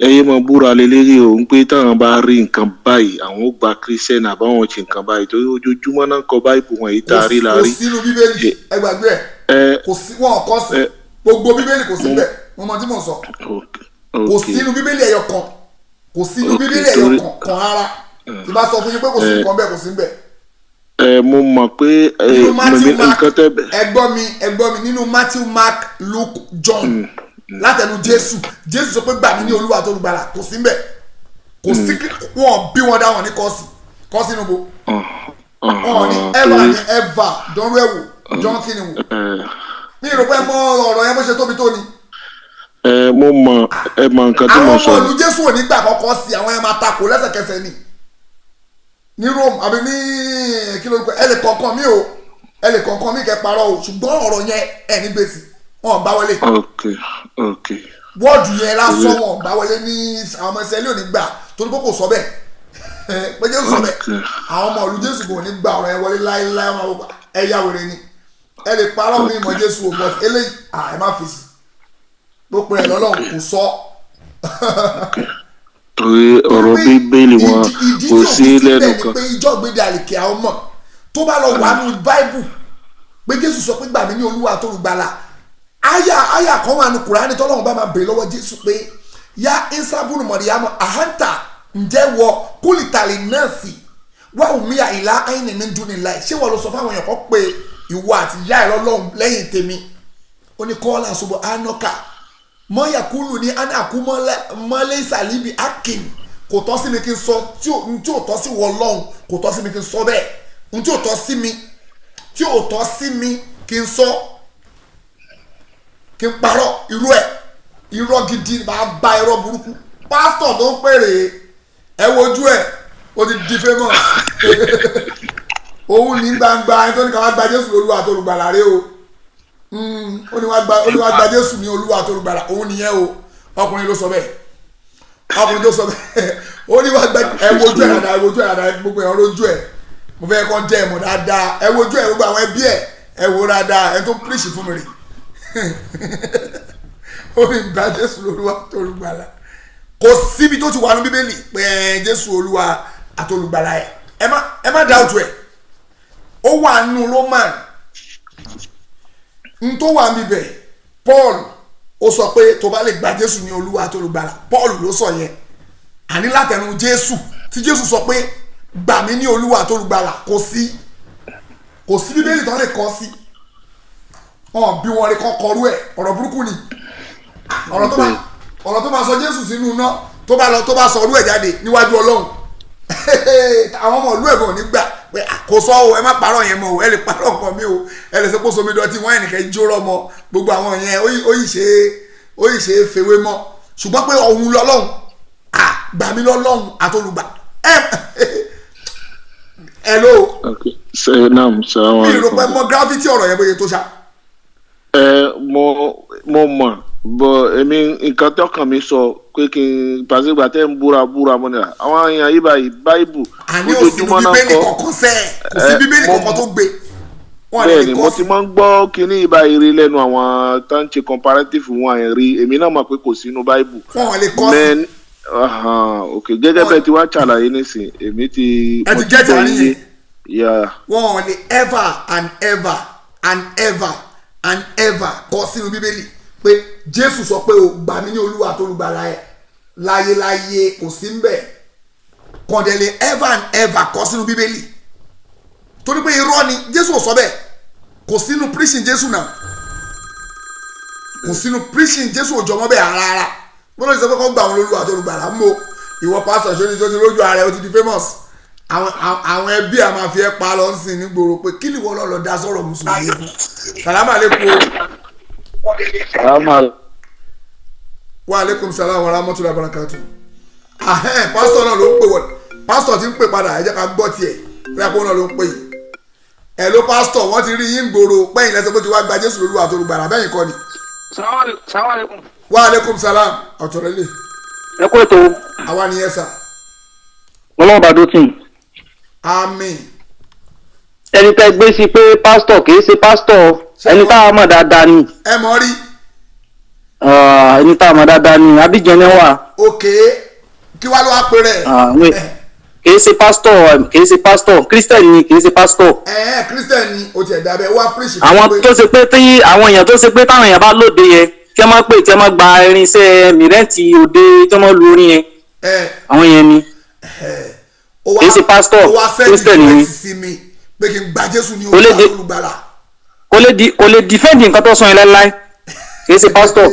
ẹ yé mọ búra lélẹ́rì o ń pé táwọn bá rí nǹkan báyìí àwọn ó gba kírísítẹ́nì àbáwọn ṣe nǹkan báyìí torí ojoojúmọ́ náà kọ báìbù wọn yìí tá a rí la rí. kò sínú bíbélì ẹ gbàgbé ẹ kò sí wọn kọ sí gbogbo bíbélì kò sí bẹ́ẹ̀ mo mọ tí mo sọ kò sínú bíbélì ẹyọ kan kò sínú bíbélì ẹyọ kan rárá tí bá sọ fún yín pé kò sí nǹkan bẹ́ẹ̀ kò sí bẹ́ẹ̀. mo mọ̀ pé nǹkan tẹ́ bẹ̀. ẹ gbọ́ mi nínú Matthew, Mark, Luke, John látẹnu Jésù sọ pé gbà mí ní Olúwa tó olùgbàlà kò sí bẹ́ẹ̀ kò sí wọn bí wọn dá wọn ní kọ́ọ̀sì níbo wọn ní ever dánwó ẹ̀wò John kí ni wò mi rò pé mọ ọ̀rọ̀ yẹn bó ṣe tóbi tó ni. mo mọ nǹkan tí mo sọ. àwọn ọmọ ìlú Jésù ò ní gbà kọ́kọ́ sí àwọn ẹ̀ máa takò lẹ́sẹ̀kẹsẹ̀ ni ní Rome àbí ní kí ló ń pẹ́ ẹ lè kọ̀ọ̀kan mi kẹ́ parọ́ o ṣùgbọ́n ọ̀rọ̀ yẹn ẹ̀ ní gbèsè wọn gbá wọlé. wọ́ọ̀dù yẹn lásán wọn gbá wọlé ní àwọn ọmọ ìṣẹ́lẹ̀ ò ní gbà torí pé kò sọ bẹ́ẹ̀ pé Jésù sọ bẹ́ẹ̀ àwọn ọmọ ìlú Jésù kò ní gbà ọ̀rọ̀ yẹn wọlé láéláé wọn ẹ̀yà wèrè ni ẹ lè parọ́ mi ìmọ̀ Jésù o but eléyìí ẹ má fèsì ló pe ẹ̀ lọ́lọ́run kò sọ. torí ọ̀rọ̀ bíbélì wọn kò sí lẹ́nu kan. pé ìjọ gbèdé àlèkè àwọn ọmọ tó bá lọ wà nínú báíbù pé Jésù sọ pé gbà mí ní Olúwa tó olùgbàlà àyà kan wà ní Kùránì tọ́lọ́run bá máa bèèrè lọ́wọ́ Jésù pé ya insabunu mọ̀ríyàmọ̀ àhántà ǹjẹ́ wọ kúlìtàlì náà sí wà òmíyà ìlà àìní mi dún ní láì ṣé wọ́n lọ sọ fáwọn èèyàn kan pé ìwọ àti ìyá ẹ̀ lọ́lọ́run lẹ́yìn tèmi ó ní kọ́lá ṣubú anọ́kà mọ́yàkúlù ní anáàkú mọ́lẹ́ ìsàlíbi akin kò tọ́ sí mi kí n sọ tí ò tọ́ sí wọ lọ́hùn kò tọ́ sí mi kí n sọ bẹ́ẹ̀ n tí ò tọ́ sí mi kí n sọ kí n parọ́ irú ẹ̀ irọ́ gidi máa bá irọ́ burúkú pásítọ̀ tó ń pèrè ẹ wojú ẹ̀ ó ti di famous òun ní gbangba ẹni tó ní ká wá gba Jésù Olúwa tó olùgbàlà rẹ o ó ní wá gba Jésù ní Olúwa tó olùgbàlà òun nìyẹn o ọkùnrin ló sọ bẹ́ẹ̀ ó ní wá gba ẹ wojú ẹ̀ dáadáa gbogbo ẹ̀ lójú ẹ̀ mo fẹ́ kọ́ jẹ́ ẹ̀mọ̀ dáadáa ẹ wojú ẹ̀ gbogbo àwọn ẹbí ẹ wo dáadáa ẹ tó ń píríṣì fún mi rè ó ní gba Jésù Olúwa tó olùgbàlà kò síbi tó ti wà ní Bíbélì pé Jésù Olúwa àti olùgbàlà ẹ má dáwùtù ẹ̀ ó wà nù Roman n tó wà níbẹ̀ Paul ó sọ pé tó bá lè gba Jésù ní Olúwa tó olùgbàlà Paul ló sọ yẹn àní látẹnu Jésù tí Jésù sọ pé gbà mí ní Olúwa tó olùgbàlà kò sí Bíbélì tó lè kọ sí wọn bí wọn lè kọ kọrú ẹ ọ̀rọ̀ burúkú ni ọ̀rọ̀ tó bá sọ Jésù sínú iná tó bá sọ ọdún ẹ̀ jáde níwájú Ọlọ́run àwọn ọmọ ìlú ẹ̀gbọ́n nígbà pé kò sọ o ẹ má parọ́ yẹn mọ́ o ẹ lè parọ́ nǹkan mi o ẹ lè sọ pé somi dọ̀tí wọ́n ẹnìkan jórọ́ mọ́ gbogbo àwọn yẹn ó yìí ṣe é fewé mọ́ ṣùgbọ́n pé ọ̀hún lọ́lọ́hún gbà mí lọ́lọ́hún àtolùgbà hello. mi rò pé mọ gravity ọ̀rọ̀ yẹn bóyá tó ṣá. mo mọ̀ bọ̀ èmi nǹkan tọkàn mi sọ pé kí n pàṣẹ ìgbà tẹ́ ń búra mọ́ ni àwọn èèyàn yìí báyìí ojoojúmọ́ náà kọ́ kò sí bíbélì kankan tó gbé. bẹ́ẹ̀ ni mo ti máa ń gbọ́ kínní ìbá rí lẹ́nu àwọn tó ń ṣe comparative wọn àyàn rí èmi náà mọ̀ pé kò sínú báìbù. wọn lè kọ́ sí. ok gẹ́gẹ́ bẹ́ẹ̀ tí wàá ṣàlàyé nísìn èmi ti. ẹ ti jẹ́ tàrí yẹn. wọn lè ever and ever and ever and ever kọ́ sínú bíbélì pé Jésù sọ pé o gbà mí ní Olúwa tó olùgbàlà ẹ láyéláyé kò sí ń bẹ̀ kọ̀dẹ̀lẹ̀ ever and ever kọ́ sínú bíbélì torí pé irọ́ ni Jésù ò sọ bẹ́ẹ̀ kò sínú preaching Jésù náà kò sínú preaching Jésù ò jọmọ́ bẹ́ẹ̀ rárá wọ́n lọ sí sọ pé kọ́ gbà wọn lólúwa tó olùgbàlà mọ́ ìwọ pásítọ̀ ṣe ní tó ti lójú ààrẹ ó ti di famous àwọn ẹbí a máa fi ẹ́ pa lọ sí nígboro pé kí ni wọ́n lọ dá sọ̀rọ̀ mùsùlùmí fún. Salaam aleykum. Wa aleykum salaam wa rahmatullahi wa barakatuh. Pásítọ̀ náà ló ń pè wọ́n pásítọ̀ ti ń pè padà ẹ jẹ́ ká gbọ́ tiẹ̀ bóyá pé wọ́n náà ló ń pè yìí. Ẹ ló pásítọ̀ wọ́n ti rí yín gbòòrò pẹ́yìn lẹ́sẹ̀ pé kí wá gba Jésù lólúwa tó lùgbàlà bẹ́yìn kọ́ ni. Salaam aleykum. Wa aleykum salaam ọ̀tọ̀rẹ́lẹ̀. Ẹ kú ètò. Àwa nìyẹn sà. Ọlọ́run bá dótìn. Àmín. Ẹni tẹ́ gbé sí pé pásítọ̀ kì í ṣe pásítọ̀ ẹni tá a mọ̀ dáadáa ni. Ẹ mọ̀ rí. Ẹni tá a mọ̀ dáadáa ni Abidjan ni wà. Òkè kí wá ló wá pè rẹ̀. Kì í ṣe pásítọ̀ Christian ni kì í ṣe pásítọ̀. Christian ni o tiẹ̀ dábẹ́ wá preach. Àwọn tó ṣe pé tí àwọn èèyàn tó ṣe pé táwọn èèyàn bá lóde yẹn kí wọ́n máa pè kí wọ́n máa gba irinṣẹ́ mìrẹ́ǹtì òde tí wọ́n lu orin yẹn. Àwọn yẹn ni. Kì í ṣe pásítọ̀ Christian ni. Pé kí n gba Jésù ní olùgbàlà. Kò lè defend nǹkan tó sọ yẹn láíláí. Kì í ṣe pásítọ̀.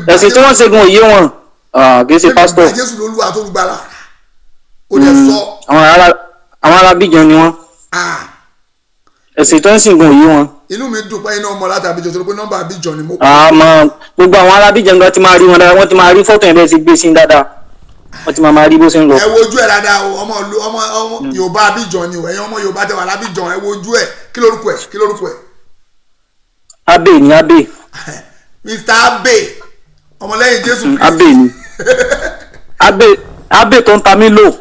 Ẹ̀sìn tí wọ́n ṣe gun òye wọn. Kì í ṣe pásítọ̀. Kí n gba Jésù lólúwa tó olùgbàlà. Ó lè sọ. Àwọn ará Abidjan ni wọ́n. Ẹ̀sìn tó ń sìn gun òye wọn. Inú mi dùn pé iná ọmọ láti Abidjan tó pé nọ́mbà Abidjan ni mo. Àmọ́ gbogbo àwọn ará Abidjan gan ti máa rí wọn dáadáa wọ́n ti máa rí fọ́tò yẹn bẹ́ẹ̀ ti gbé sí dáadáa wọ́n ti máa rí bó ṣe ń lọ. Ẹ wojú ẹ dáadáa o ọmọ Yorùbá Abidjan ni o ẹ̀yin ọmọ Yorùbá tẹ wà lábidjan ẹ wojú ẹ kí lórúkọ ẹ. Abe ni Abe. Mr. Abe ọmọlẹ́yìn Jésù Kristi. Abe ni Abe tó ń ta Milo.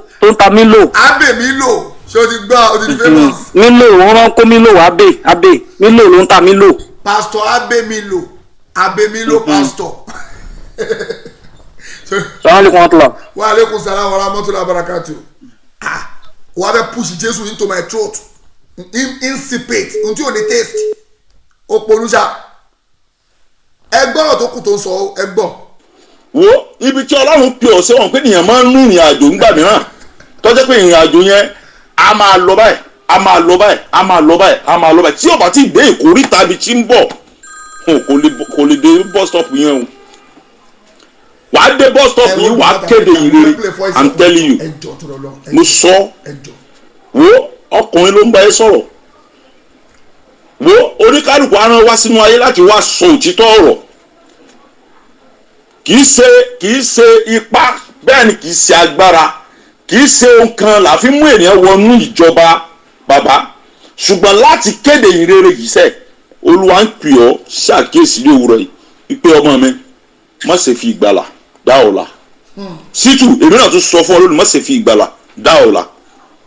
Abe Milo ṣé o ti gbọ́ o ti di famous. Milo wọ́n rán kó Milo Abe Milo ló ń ta Milo. Pastor Abe Milo pastor. Salaam. Wa aleykum salaam wa rahmatullahi wa barakatuh. Wọ́n fẹ́ push Jésù into my throat insipate until o ní taste òpònúṣà ẹgbọ́n tó kù tó ń sọ ẹgbọ́n. Wo ibi tí Ọlọ́run pè ọ́ sí wọn pé ènìyàn máa ń rìn ìrìn àjò ńgbà mìíràn tó jẹ́ pé ìrìn àjò yẹn a máa lọ báyìí tí ó bá ti dé ìkórìtà ibi tí ń bọ̀ kò lè dé bus stop yẹn o. Wàá dé bus stop yìí wàá kéde ìrere I'm telling you mo sọ wo ọkùnrin ló ń bá ẹ sọ̀rọ̀ wo oníkálùkù aràn wá sínú ayé láti wá sọ òtítọ́ ọ̀rọ̀ kì í ṣe ipá bẹ́ẹ̀ ni kì í ṣe agbára kì í ṣe ohun kan la fi mú ènìyàn wọnú ìjọba bàbá ṣùgbọ́n láti kéde ìrere yìí sẹ́ Olúwa ń pè ọ́ ṣàkíyèsí ní òwúrọ̀ yìí ìpè ọmọ mi má ṣe fi ìgbàlà dá ọ̀la sítù èmi náà tún sọ fún ọ lónìí má ṣe fi ìgbàlà dá ọ̀la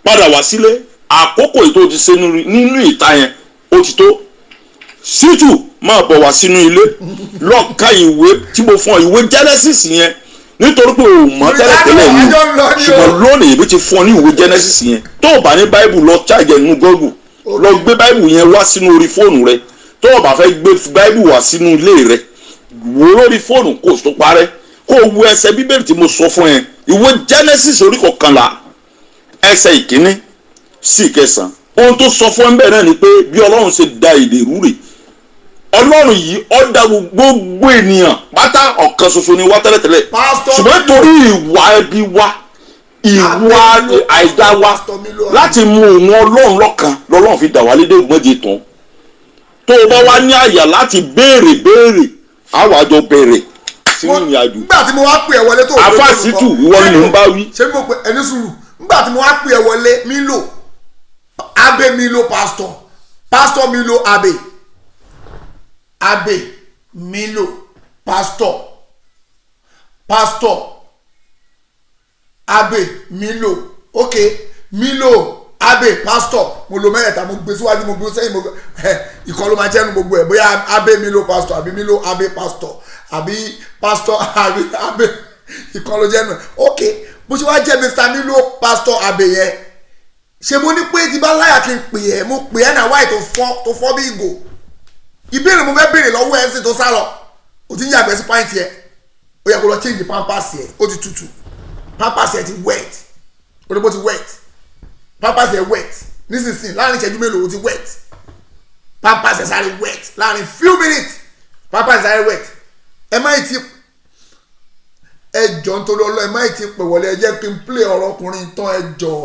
padà wá sílé àkókò ètò ti ṣe nínú ìta yẹn ó ti tó sítù máa bọ̀ wá sínú ilé lọ ka ìwé tí mo fún ọ ìwé Genesis yẹn nítorí pé o mọ̀ tẹ́lẹ̀tẹ́lẹ̀ yìí ṣùgbọ́n lónìí èmi ti fún ọ ní ìwé Genesis yẹn tó o bá ní báíbù lọ ṣáàjẹ nínú Google lọ gbé báíbù yẹn wá sínú orí fóònù rẹ tó o bá fẹ́ gbé báíbù wá sínú ilé rẹ wò lórí fóònù kó o tó parẹ́ kó o wo ẹsẹ̀ bíbélì tí mo sọ fún ẹ ìwé Genesis orí 11 ẹsẹ̀ ìkíní sí ìkẹsàn ohun tó sọ fún ẹ bẹ́ẹ̀ náà ni pé bí Ọlọ́run ṣe da èdè rúre Ọlọ́run yìí ó dá gbogbo ènìyàn pátá ọ̀kan ṣoṣo ni wá tẹ́lẹ̀tẹ́lẹ̀ ṣùgbọ́n nítorí ìwà ẹbí wa ìwà àìdá wa láti mú òun Ọlọ́run lọ́kan lọ́lọ́run fi dà wá lédè ògbọ́njẹ tán tó o bá wá ní àyà láti béèrè àwọn àjọ bẹ̀rẹ̀ sínú ìrìn àjò. Nígbà tí mo wá pè ẹ́ wọlé tó o gbé àfàsítù ìwọ ni mò ń bá wí. ṣé mo pe ẹni sùúrù nígbà tí mo wá pè ẹ́ wọlé Milo Abe Milo pastor Milo Abe Milo pastor Abe Milo Milo Abe pastor mo lo mẹ́rẹ̀ẹ̀ta mo gbé síwájú mo gbé sẹ́yìn mo gbé ìkọ́ ló máa jẹ́ nu gbogbo ẹ̀ bóyá Abe Milo pastor àbí Milo Abe pastor àbí pastor Abe ìkọ́ ló jẹ́ nu bó ṣe wá jẹ́ Mr. Milo pastor Abe yẹn ṣe mo ní pé tí bá láyà kí n pè ẹ́ mo pè ẹ́ náà wáyé tó fọ́ bí ìgò ìbéèrè mo fẹ́ béèrè lọ́wọ́ ẹ̀ sì tó sá lọ o ti ń yàgbẹ́ sí pàǹtì ẹ̀ ó yẹ kó lọ change pampers ẹ̀ ó ti tutù pampers ẹ̀ ti wet ó ní bó ti wet pampers ẹ̀ wet nísinsìnyí láàrin ìṣẹ́jú mélòó ó ti wet pampers ẹ̀ sáré wet láàrin few minutes pampers ẹ̀ sáré wet ẹ má ti ẹjọ́ nítorí ọlọ́ ẹ má ti pè wọlé ẹ jẹ́ kí n play ọ̀rọ̀ ọkùnrin tán ẹjọ́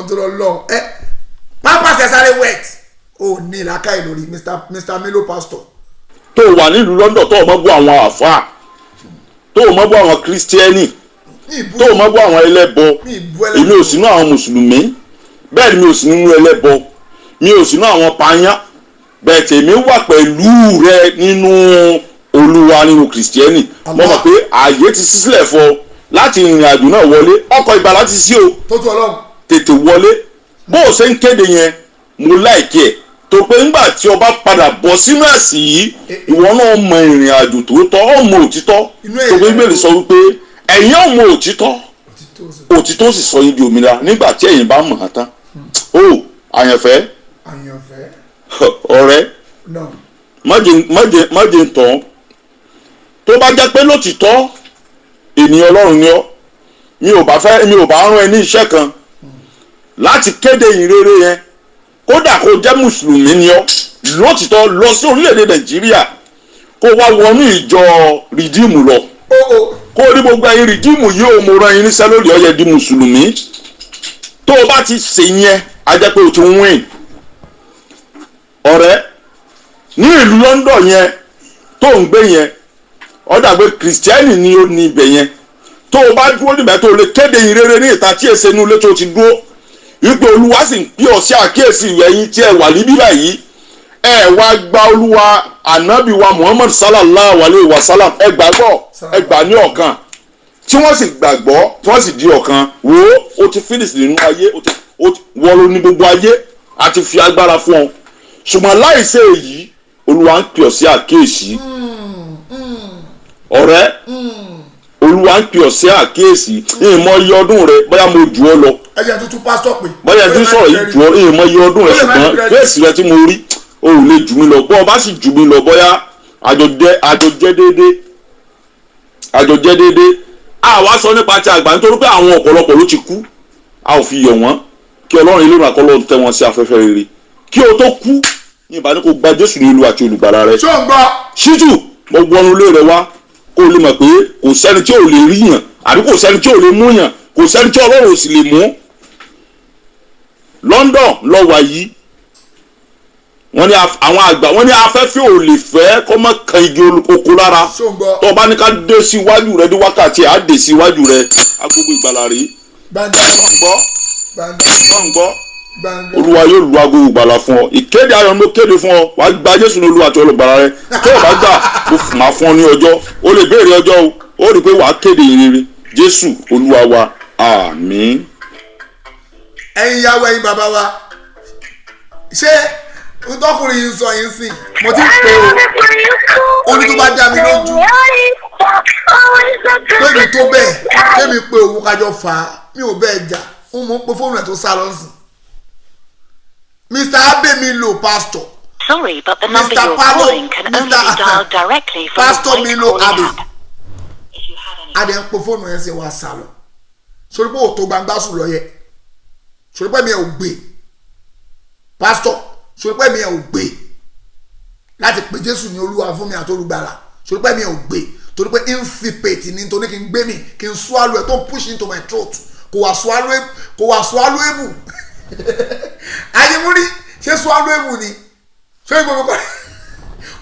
nítorí ọlọ́ ẹ pápá ṣẹṣáré wet ò ní ìlàkà ìlórí Mr. Milo pastor. tó wà nílùú London tó o mọ̀ bú àwọn àfáà tó o mọ̀ bú àwọn kírísítíẹ́nì tó o mọ̀ bú àwọn ẹlẹ́bọ èmi ò sínú àwọn mùsùlùmí bẹ́ẹ̀ ni mi ò sí nínú ẹlẹ́bọ mi ò sínú àwọn pààyàn bẹ́ẹ̀ tèmi wà pẹ̀lú rẹ nínú olúwa nínú kìrìsìtẹ́nì mo mọ̀ pé ààyè ti ṣí sílẹ̀ fún ọ láti ìrìn àjò náà wọlé ọkọ̀ ìgbàlà ti sí o tètè wọlé bó o ṣe ń kéde yẹn mo láìkí ẹ̀ tó pé ńgbà tí o bá padà bọ̀ sínú ẹ̀sìn yìí ìwọ náà mọ ìrìn àjò tòótọ́ ó mọ òtítọ́ tó pé Bíbélì sọ wípé ẹ̀yin ò mọ òtítọ́ sì sọ yín di òmìnira nígbà tí ẹ̀yin bá mọ̀ ọ́ tán o àyànfẹ́ ọ̀rẹ́ má jẹ́ ń tàn tó bá jẹ́ pé lótìtọ́ ènìyàn Ọlọ́run ni ọ́ mi ò bá rán ẹ ní iṣẹ́ kan láti kéde ìrere yẹn kódà kó jẹ́ mùsùlùmí ni ọ́ lótìtọ́ lọ sí orílẹ̀-èdè Nàìjíríà kó wá wọnú ìjọ rìdíìmù lọ kó rí gbogbo ẹ̀yin rìdíìmù yìí ò mo rán yín níṣẹ́ lórí ọ̀yẹ́ di mùsùlùmí tó o bá ti ṣe yẹn a jẹ́ pé o ti win ọ̀rẹ́ ní ìlú London yẹn tó ń gbé yẹn ó dàgbé kìrìsìtẹ́nì ni ó ní ibẹ̀ yẹn tó o bá dúró níbẹ̀ tó o lè kéde ìrere ní ìta tí èsè inú ilé tó ti dúró wípé Olúwa sì ń pè ọ́ sí àkíyèsí ẹ̀yin tí ẹ wà níbí báyìí ẹ wá gba Olúwa ànábì wa Muhammad sallallahu alayhi wa sallam ẹ gbàgbọ́ ẹ gbà ní ọ̀kan tí wọ́n sì gbàgbọ́ tí wọ́n sì di ọ̀kan wo o ti finish nínú ayé wọ́n ló ní gbogbo ayé àti fi agbára fún ọ ṣùgbọ́n láìsí èyí Olúwa ń pè ọ́ sí àkíyèsí ọ̀rẹ́ Olúwa ń pè ọ́ sí àkíyèsí ìmọ̀ iye ọdún rẹ bóyá mo jù ọ lọ ẹjẹ tuntun pásítọ̀ pé bóyá tí ń sọ̀rọ̀ yìí jù ọ ìmọ̀ iye ọdún rẹ ṣùgbọ́n kéèsì rẹ tí mo rí o ò lè jù mí lọ bọ́ ọ bá sì jù mí lọ bóyá àjọjẹ́ déédéé àwa sọ nípa ti àgbà nítorí pé àwọn ọ̀pọ̀lọpọ̀ ló ti kú a ò fi yọ̀ wọ́n kí Ọlọ́run ilé ìrànkọ́ lọ́ọ́ tẹ́ wọn sí afẹ́fẹ́ rere kí o tó kú ní ìbá ní kó gba Jésù ní Olúwa àti olùgbàlà rẹ ṣíjú mo wọnú ilé rẹ wá kó o lè mọ̀ pé kò sẹ́ni tí ò lè rí yàn àbí kò sẹ́ni tí ò lè mú yàn kò sẹ́ni tí Ọlọ́run ò sì lè mú London lọ́wọ́ yìí wọ́n ní àwọn àgbà wọ́n ní afẹ́fẹ́ ò lè fẹ́ kọ́ mọ́ kan igi oko lára tó o bá ní ká dé síwájú rẹ ní wákàtí á dé síwájú rẹ agogo ìgbàlà rí gbọ́ Olúwa yóò lu agogo ìgbàlà fún ọ ìkéde ayọ̀ ló kéde fún ọ wàá gba Jésù ní Olúwa àti olùgbàlà rẹ tó o bá gbà mo máa fún ọ ní ọjọ́ o lè béèrè ọjọ́ o rí i pé wàá kéde ìrere Jésù Olúwa wa àmín. ẹ̀yin ìyàwó ẹ̀yin bàbá wa ṣé ntọ́kùnrin yìí sọ yìí sìn mo ti pè ó ní tó bá dá mi lójú pébi tó bẹ́ẹ̀ kémi pé òun kájọ fà á mi ò bẹ́ẹ̀ jà ń mú pé fóònù ẹ̀ tó sá lọ sí Mr. Abemilo pastor. Sorry, but the number you're calling can only be dialed directly from the white calling app. Adé ń pe fóònù ẹ̀ sí wa sá lọ sórí pé òtó gbangba sùn lọ yẹ sórí pé mi ò gbé pastor sórí pé mi ò gbé láti pè Jésù ní Olúwa fún mi àti olùgbàlà sórí pé mi ò gbé torí pé insipate ni nítorí kí n gbé mi kí n swallow ẹ̀ tó ń push into my throat kò wá swallow ayémúrí ṣé swallow ni ṣé ìgbòho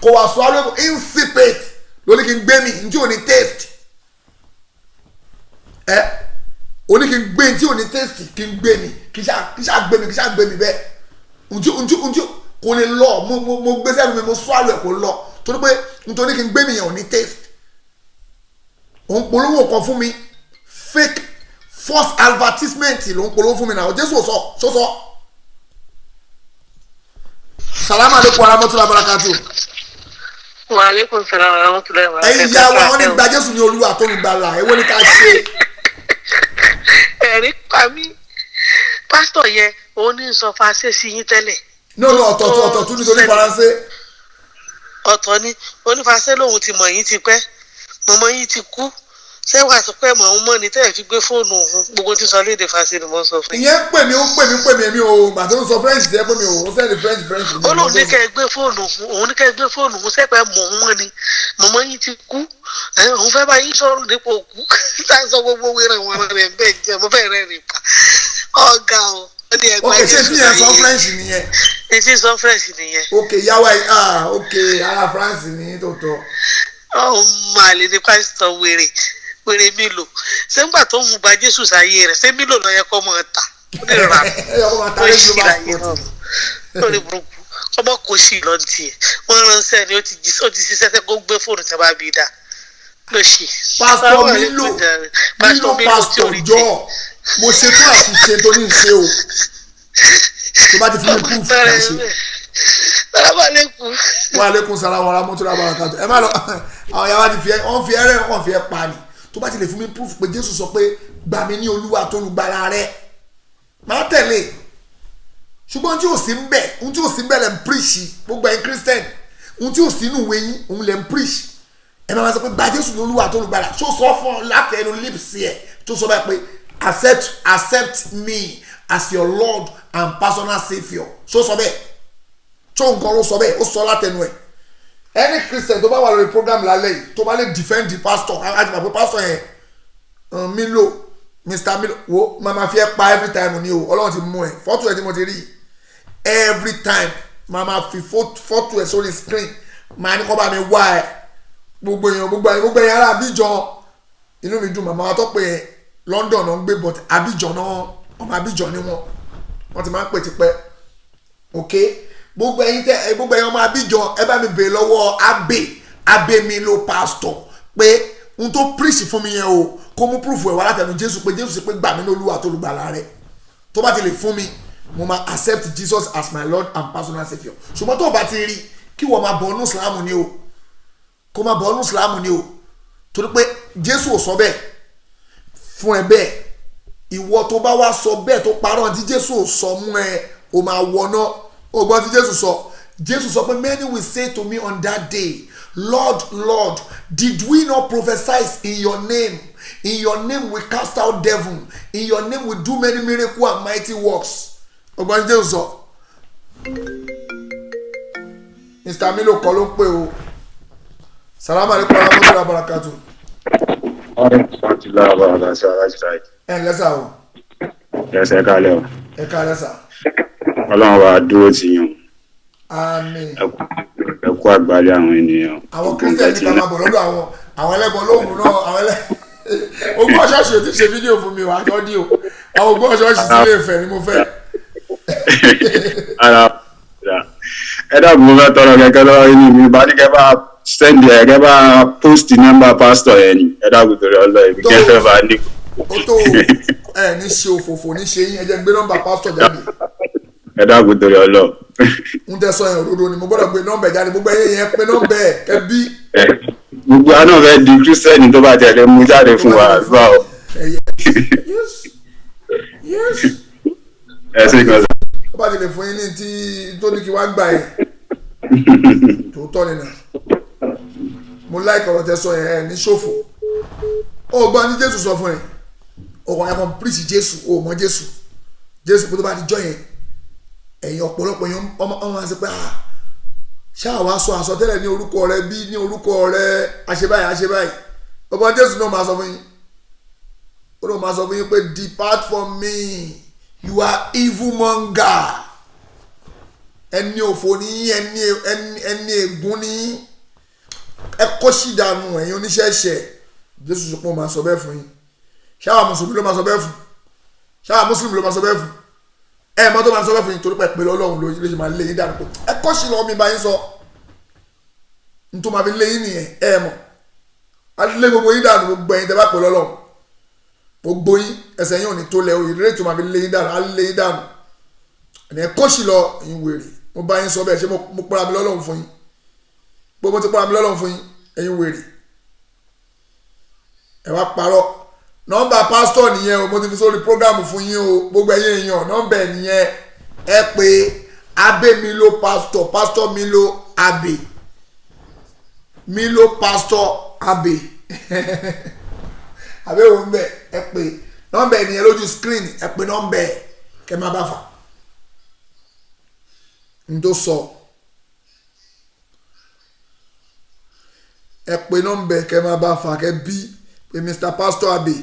kò wá swallow insipate lórí kí n gbé mi ntí ò ní taste oní kí n gbé ntí ò ní taste kí n gbé mi kí ṣá gbé mi bẹ́ẹ̀ ntí kò lè lọ mo gbé sẹ́nu mi mo swallow ẹ̀ kò lọ torí pé nítorí kí n gbé mi yẹn ò ní taste òun polówó kan fún mi fake false advertisement ló ń polówó fún mi náà Jésù sọ salamu aleykum aramotula barakatu. wa aleykum salam aramotula barakatu. ẹ̀yin ìyá wa wọ́n ní gba Jésù ní Olúwa tó ń gbàlà èwo ni ká ṣe. ẹ̀rí pa mí pásítọ̀ yẹn òun ní sọ fàṣẹ sí yín tẹ́lẹ̀. no ọ̀tọ̀ tún nítorí faransé. ọ̀tọ̀ ni onífàṣẹ lòun ti mọ̀ yín ti pẹ́ mọ̀mọ́ yín ti kú ṣé wàá sọ pé mọ̀ ń mọ́ ni tẹ́ ẹ̀ fi gbé fóònù òun gbogbo tí sọ léde fàṣẹ ni mo sọ fún yín. ìyẹn pè mí èmi ò gbà tó ń sọ French tẹ́ pé mi ò sẹ́ni French. ó lóun ní kẹ́ ẹ gbé fóònù òun ní kẹ́ ẹ gbé fóònù òun sẹ́pẹ́ mọ̀ ń mọ́ ni mọ̀mọ́ yín ti kú òun fẹ́ bá yín sọ̀rọ̀ nípò òkú láì sọ gbogbo wẹ́rẹ̀ wọn rẹ̀ bẹ́ẹ̀ jẹ́ mo fẹ́ rẹ̀ rìn pa ọ̀gá o. ok ṣé tí yẹn sọ French nìyẹn. èsì sọ French nìyẹn. ok yàwá ok ara France ní tòótọ́. màlè ní pásítọ̀ wèrè Mílò ṣé ńgbà tó ń gba Jésù sáyé rẹ̀ ṣé Mílò lọ yẹ kó mọ̀ ta ó lè rà ó sì láyé náà lórí burúkú ọmọ kò sí lọ tiẹ̀ wọ́n ránṣẹ́ ni ó ti ṣiṣẹ́ tẹ́ kó gbé fóònù tẹ́ bá bí dá ló ṣe. pásítọ̀ Mílò pásítọ̀ jọ mo ṣe fún àṣìṣe tó ní ìṣe o tó bá ti fún mi proof kà ṣe. Salamaleykum. Wa aleykum salaam wa rahmatullahi wa barakatuh. Ẹ má lọ àwọn yàrá ti fi wọ́n fi ẹrẹ́ wọ́n fi ẹ pa ni tó bá ti lè fún mi proof pé Jésù sọ pé gbà mí ní Olúwa tó olùgbàlà rẹ máa tẹ̀lé ṣùgbọ́n tí ò sí ń bẹ̀ ohun tí ò sí ń bẹ̀ lẹ̀ ń preach gbogbo ẹ̀yin Christian ohun tí ò sí inú ìwé yín òun lẹ̀ ń preach ẹ máa sọ pé gbà Jésù ní Olúwa tó olùgbàlà tó sọ fún ọ láti ẹnu lips ẹ tó sọ báyìí pé accept me as your Lord and personal saviour so sọ bẹ́ẹ̀ tó nǹkan ló sọ bẹ́ẹ̀ ó sọ látẹnu ẹ̀ any Christian tó bá wà lórí program lálẹ́ yìí tó bá lè defend the pastor àti màá pé pastor yẹn Milo Mr. Milo wo màmá fi ẹ́ pa every time ni o Ọlọ́run ti mú ẹ fọ́tò ẹ̀ tí mo ti rí every time màmá fi fọ́tò ẹ̀ sórí screen màá ní kọ́ bá mi wá ẹ gbogbo èèyàn ará Abidjan inú mi dùn màmá wa tó pé London náà ń gbé but Abidjan náà ọmọ Abidjan ni wọ́n ti máa ń pè tipẹ́ ok gbogbo ẹ̀yin ọmọ Abidjan ẹ bá mi bèèrè lọ́wọ́ Abe Milo pastor pé n tó preach fún mi yẹn o kó mú proof ẹ̀ wá látẹnu Jésù pé Jésù sì pé gbà mí ní Olúwa tó olùgbàlà rẹ̀ tó bá ti lè fún mi mo máa accept Jesus as my Lord and personal saviour ṣùgbọ́n tó o bá ti rí kí wọ́n máa bọ̀ ọ́nú Islam ni o kó máa bọ̀ ọ́nú Islam ni o torí pé Jésù ò sọ bẹ́ẹ̀ fún ẹ bẹ́ẹ̀ ìwọ tó bá wá sọ bẹ́ẹ̀ tó parọ́ tí Jésù ò sọ mú ẹ o máa wọná ọgbọ́n tí Jésù sọ pé many will say to me on that day Lord Lord did we not prophesy in your name we cast out devil in your name we do many miracles and mighty works ọgbọ́n tí Jésù sọ Mr. Milo kọ́ ló ń pè o salamu alaikum warahmatullahi wabarakatuh. ẹ lẹ́sà o. ẹsẹ̀ kalẹ̀ o. ẹ kalẹ̀ sà. Ọlọ́run wa dúró ti yàn. Àmín. ẹ kú àgbálẹ̀ àwọn ènìyàn. àwọn Christian ní ká máa bọ̀ lọ́dọ̀ àwọn ẹlẹ́bọn lóhùn náà àwọn ogún ọ̀ṣọ́ọ̀ṣì ò ti ṣe fídíò fún mi wà á tọ́ dí o àwọn ogún ọ̀ṣọ́ọ̀ṣì sílé Ifẹ̀ ni mo fẹ́. ẹ dàbí mo fẹ́ tọrọ kẹ̀kẹ́ lọ́wọ́ yín mi bá ní kẹ́ bá send ẹ̀ kẹ́ bá post number pastor yẹn ni ẹ dàbí torí ọlọ́ ibi kẹfẹ́ bá ní. ó tó ẹ ní ṣe òfòfò ní ṣe yín ẹ jẹ́ gbé nọ́mbà pastor jáde. ẹ dàbí torí ọlọ́. n tẹ sọ yẹn òdodo ni mo gbọ́dọ̀ gbé nọ́mbà jáde gbogbo ẹyẹ yẹn pé nọ́mbà ẹ kẹ bí. gbogbo àná fẹ́ di Christian tó bá tẹ̀lé mú jáde fún wa bá o. ẹ ṣe kan sọ. ó bá ti lè fún yín ní tí tó ní kí wá gbà yẹn tòótọ́ nínú mo láì kọ̀rọ̀ tẹ sọ yẹn ẹ ní ṣòfò ó gbọ́ ní Jésù sọ fún ẹ ọkọ̀ yẹn kan pírísì Jésù ó mọ Jésù pé tó bá ti jọ yẹn ẹ̀yin ọ̀pọ̀lọpọ̀ yẹn ọmọ àti pé ṣáà wá sọ àsọtẹ́lẹ̀ ní orúkọ rẹ bí ní orúkọ rẹ àṣebáyìí ọgbọ́n Jésù náà máa sọ fún yín ó náà máa sọ fún yín pé depart from me you are evil monger ẹni òfò ní ẹni ègún ní ẹ kó sí ìdànù ẹ̀yin oníṣẹ́ṣẹ́ Jésù sọ pé ó máa sọ bẹ́ẹ̀ fún yín ṣáà mùsùlùmí ló máa sọ bẹ́ẹ̀ fún ṣáà mùsùlùmí ló máa sọ bẹ́ẹ̀ fún ẹ mọ tó máa sọ fẹ́ fún yín torí pé pé Ọlọ́run ló ṣe máa lé yín dànù pé ẹ kọ́ sí lọ́ọ́ mi bá yín sọ n tó máa fi lé yín nìyẹn ẹ mọ̀ a lé gbogbo yín dànù gbogbo ẹ̀yin tẹ́ bá pè lọ́lọ́run gbogbo yín ẹsẹ̀ yín ò ní tó lẹ̀ o ìrèlè tó máa fi lé yín dànù a lé yín dànù ẹ kọ́ sí lọ yín wèrè mo bá yín sọ bẹ́ẹ̀ ṣé mo pọ́ra mi lọ́lọ́run fún yín gbogbo ti pọ́ra mi lọ́lọ́run fún yín ẹ̀yin wèrè ẹ wá parọ́ nọ́mbà pásítọ̀ nìyẹn o mo ti fi sórí prógámù fún yín o gbogbo ẹ̀yin èèyàn nọ́mbà ẹ̀ nìyẹn ẹ pé Abe Milo pastor Milo Abe Milo pastor Abe àbẹ́ òun bẹ̀ ẹ pé nọ́mbà ènìyàn lójú screen ẹ pé nọ́mbà ẹ kẹ́ máa bá fà n tó sọ ẹ pé nọ́mbà ẹ kẹ́ máa bá fà kẹ́ bí pé Mr. Pastor Abe